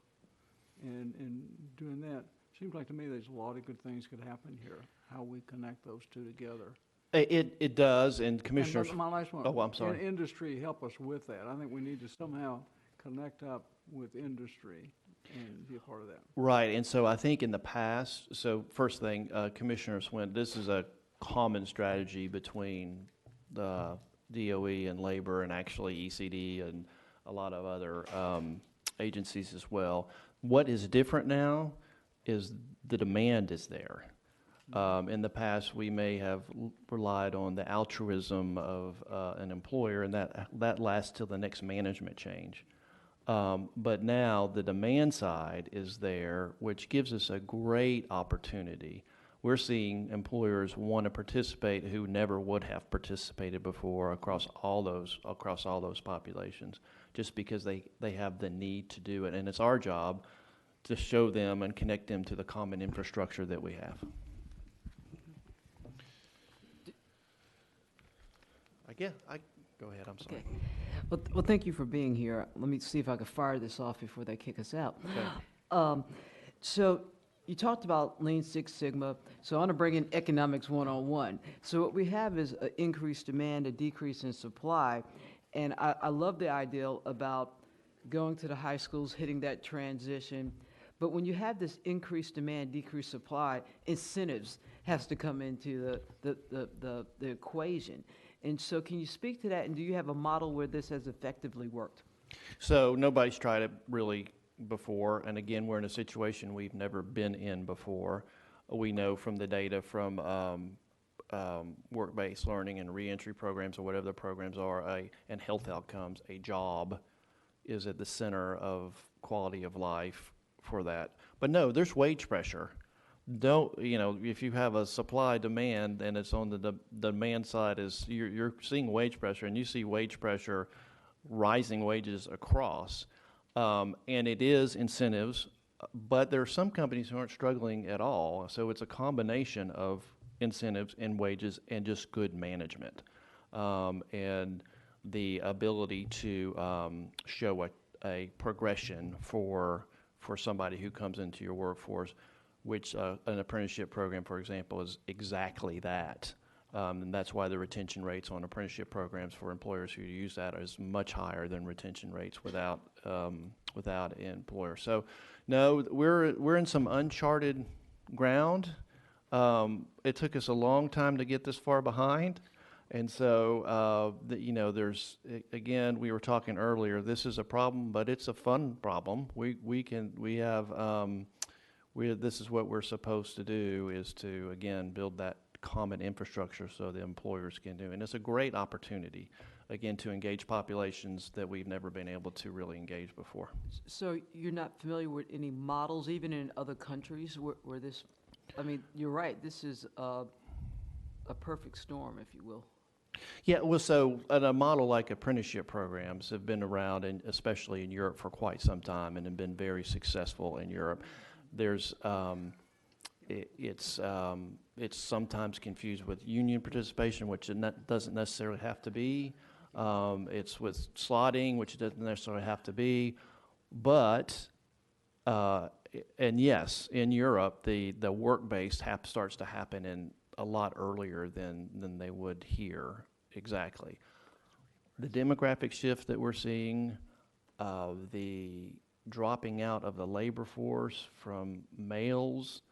and doing that, seems like to me there's a lot of good things could happen here, how we connect those two together. It does, and commissioners. And my last one. Oh, I'm sorry. And industry help us with that. I think we need to somehow connect up with industry and be a part of that. Right, and so I think in the past, so first thing, Commissioner Swint, this is a common strategy between the DOE and labor and actually ECD and a lot of other agencies as well. What is different now is the demand is there. In the past, we may have relied on the altruism of an employer, and that lasts till the next management change. But now the demand side is there, which gives us a great opportunity. We're seeing employers want to participate who never would have participated before across all those populations, just because they have the need to do it. And it's our job to show them and connect them to the common infrastructure that we have. Go ahead, I'm sorry. Okay. Well, thank you for being here. Let me see if I can fire this off before they kick us out. Okay. So you talked about Lean Six Sigma, so I want to bring in economics 101. So what we have is an increased demand, a decrease in supply, and I love the idea about going to the high schools, hitting that transition. But when you have this increased demand, decreased supply, incentives has to come into the equation. And so can you speak to that, and do you have a model where this has effectively worked? So nobody's tried it really before, and again, we're in a situation we've never been in before. We know from the data from work-based learning and reentry programs or whatever the programs are, and health outcomes, a job is at the center of quality of life for that. But no, there's wage pressure. If you have a supply demand and it's on the demand side, is you're seeing wage pressure, and you see wage pressure, rising wages across, and it is incentives, but there are some companies who aren't struggling at all. So it's a combination of incentives and wages and just good management, and the ability to show a progression for somebody who comes into your workforce, which an apprenticeship program, for example, is exactly that. And that's why the retention rates on apprenticeship programs for employers who use that is much higher than retention rates without employers. So, no, we're in some uncharted ground. It took us a long time to get this far behind, and so there's again, we were talking earlier. This is a problem, but it's a fun problem. This is what we're supposed to do, is to, again, build that common infrastructure so the employers can do. And it's a great opportunity, again, to engage populations that we've never been able to really engage before. So you're not familiar with any models, even in other countries, where this, I mean, you're right, this is a perfect storm, if you will. Yeah, well, so a model like apprenticeship programs have been around, and especially in Europe, for quite some time, and have been very successful in Europe. There's it's sometimes confused with union participation, which it doesn't necessarily have to be. It's with slotting, which doesn't necessarily have to be. But and yes, in Europe, the work-based starts to happen in a lot earlier than they would here. Exactly. The demographic shift that we're seeing, the dropping out of the labor force from males,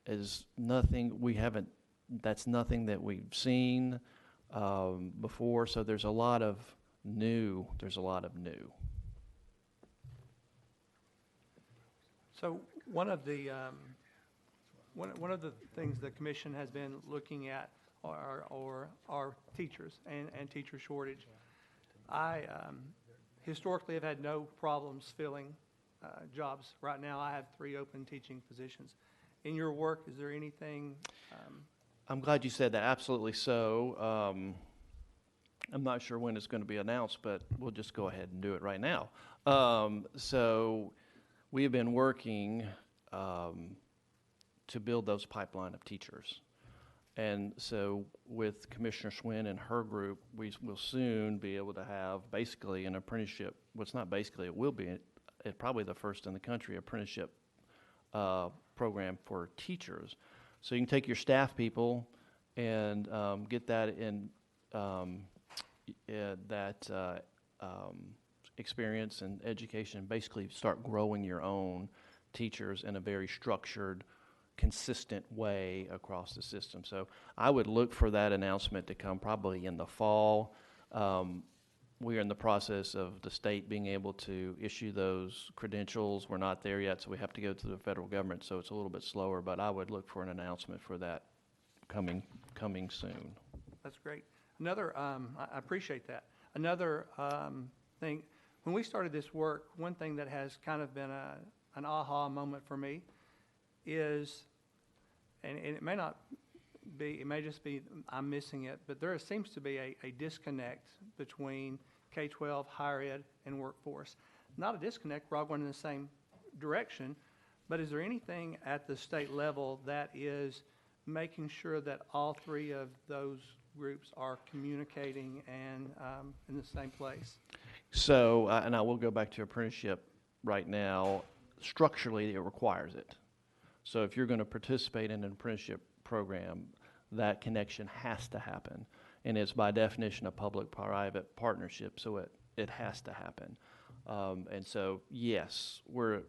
is nothing we haven't That's nothing that we've seen before, so there's a lot of new. So one of the things the commission has been looking at are teachers and teacher shortage. I historically have had no problems filling jobs. Right now, I have 3 open teaching positions. In your work, is there anything? I'm glad you said that. Absolutely so. I'm not sure when it's going to be announced, but we'll just go ahead and do it right now. So we have been working to build those pipeline of teachers. And so with Commissioner Schwinn and her group, we will soon be able to have basically an apprenticeship. Well, it's not basically, it will be probably the first in the country apprenticeship program for teachers. So you can take your staff people and get that in experience and education, and basically start growing your own teachers in a very structured, consistent way across the system. So I would look for that announcement to come probably in the fall. We are in the process of the state being able to issue those credentials. We're not there yet, so we have to go to the federal government, so it's a little bit slower, but I would look for an announcement for that coming soon. That's great. Another, I appreciate that. Another thing, when we started this work, one thing that has kind of been an aha moment for me is, and it may not be, it may just be I'm missing it, but there seems to be a disconnect between K-12, higher ed, and workforce. Not a disconnect, we're all going in the same direction, but is there anything at the state level that is making sure that all 3 of those groups are communicating and in the same place? So, and I will go back to apprenticeship right now. Structurally, it requires it. So if you're going to participate in an apprenticeship program, that connection has to happen. And it's by definition a public-private partnership, so it has to happen. And so, yes, we're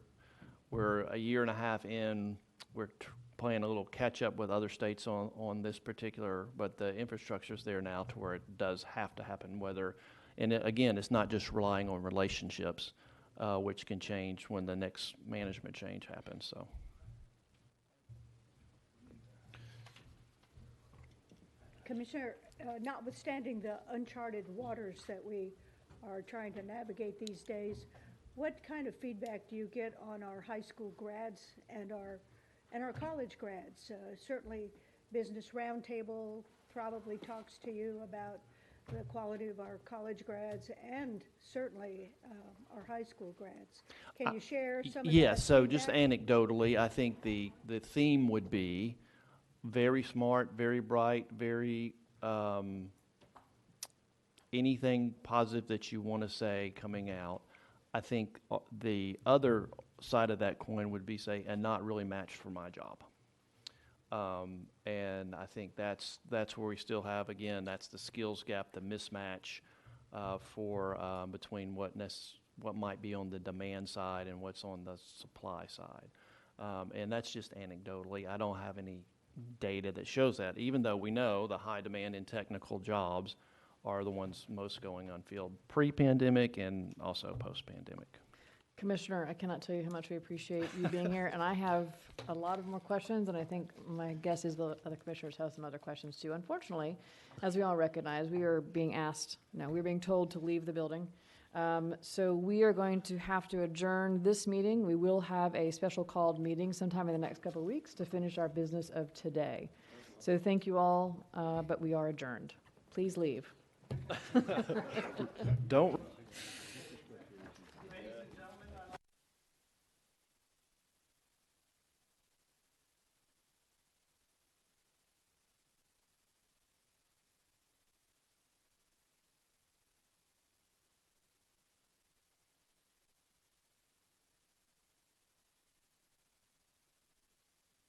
a year and a half in. We're playing a little catch-up with other states on this particular, but the infrastructure's there now to where it does have to happen, again, it's not just relying on relationships, which can change when the next management change happens, so. Commissioner, notwithstanding the uncharted waters that we are trying to navigate these days, what kind of feedback do you get on our high school grads and our college grads? Certainly, Business Roundtable probably talks to you about the quality of our college grads and certainly our high school grads. Can you share some of that? Yes, so feedback? just anecdotally, I think the theme would be very smart, very bright, very anything positive that you want to say coming out. I think the other side of that coin would be, say, and not really matched for my job. And I think that's where we still have, again, that's the skills gap, the mismatch between what might be on the demand side and what's on the supply side. And that's just anecdotally. I don't have any data that shows that, even though we know the high demand in technical jobs are the ones most going unfilled pre-pandemic and also post-pandemic. Commissioner, I cannot tell you how much we appreciate you being here, and I have a lot of more questions, and I think my guess is the other commissioners have some other questions too. Unfortunately, as we all recognize, we're being told to leave the building. So we are going to have to adjourn this meeting. We will have a special called meeting sometime in the next couple of weeks to finish our business of today. So thank you all, but we are adjourned. Please leave. Don't.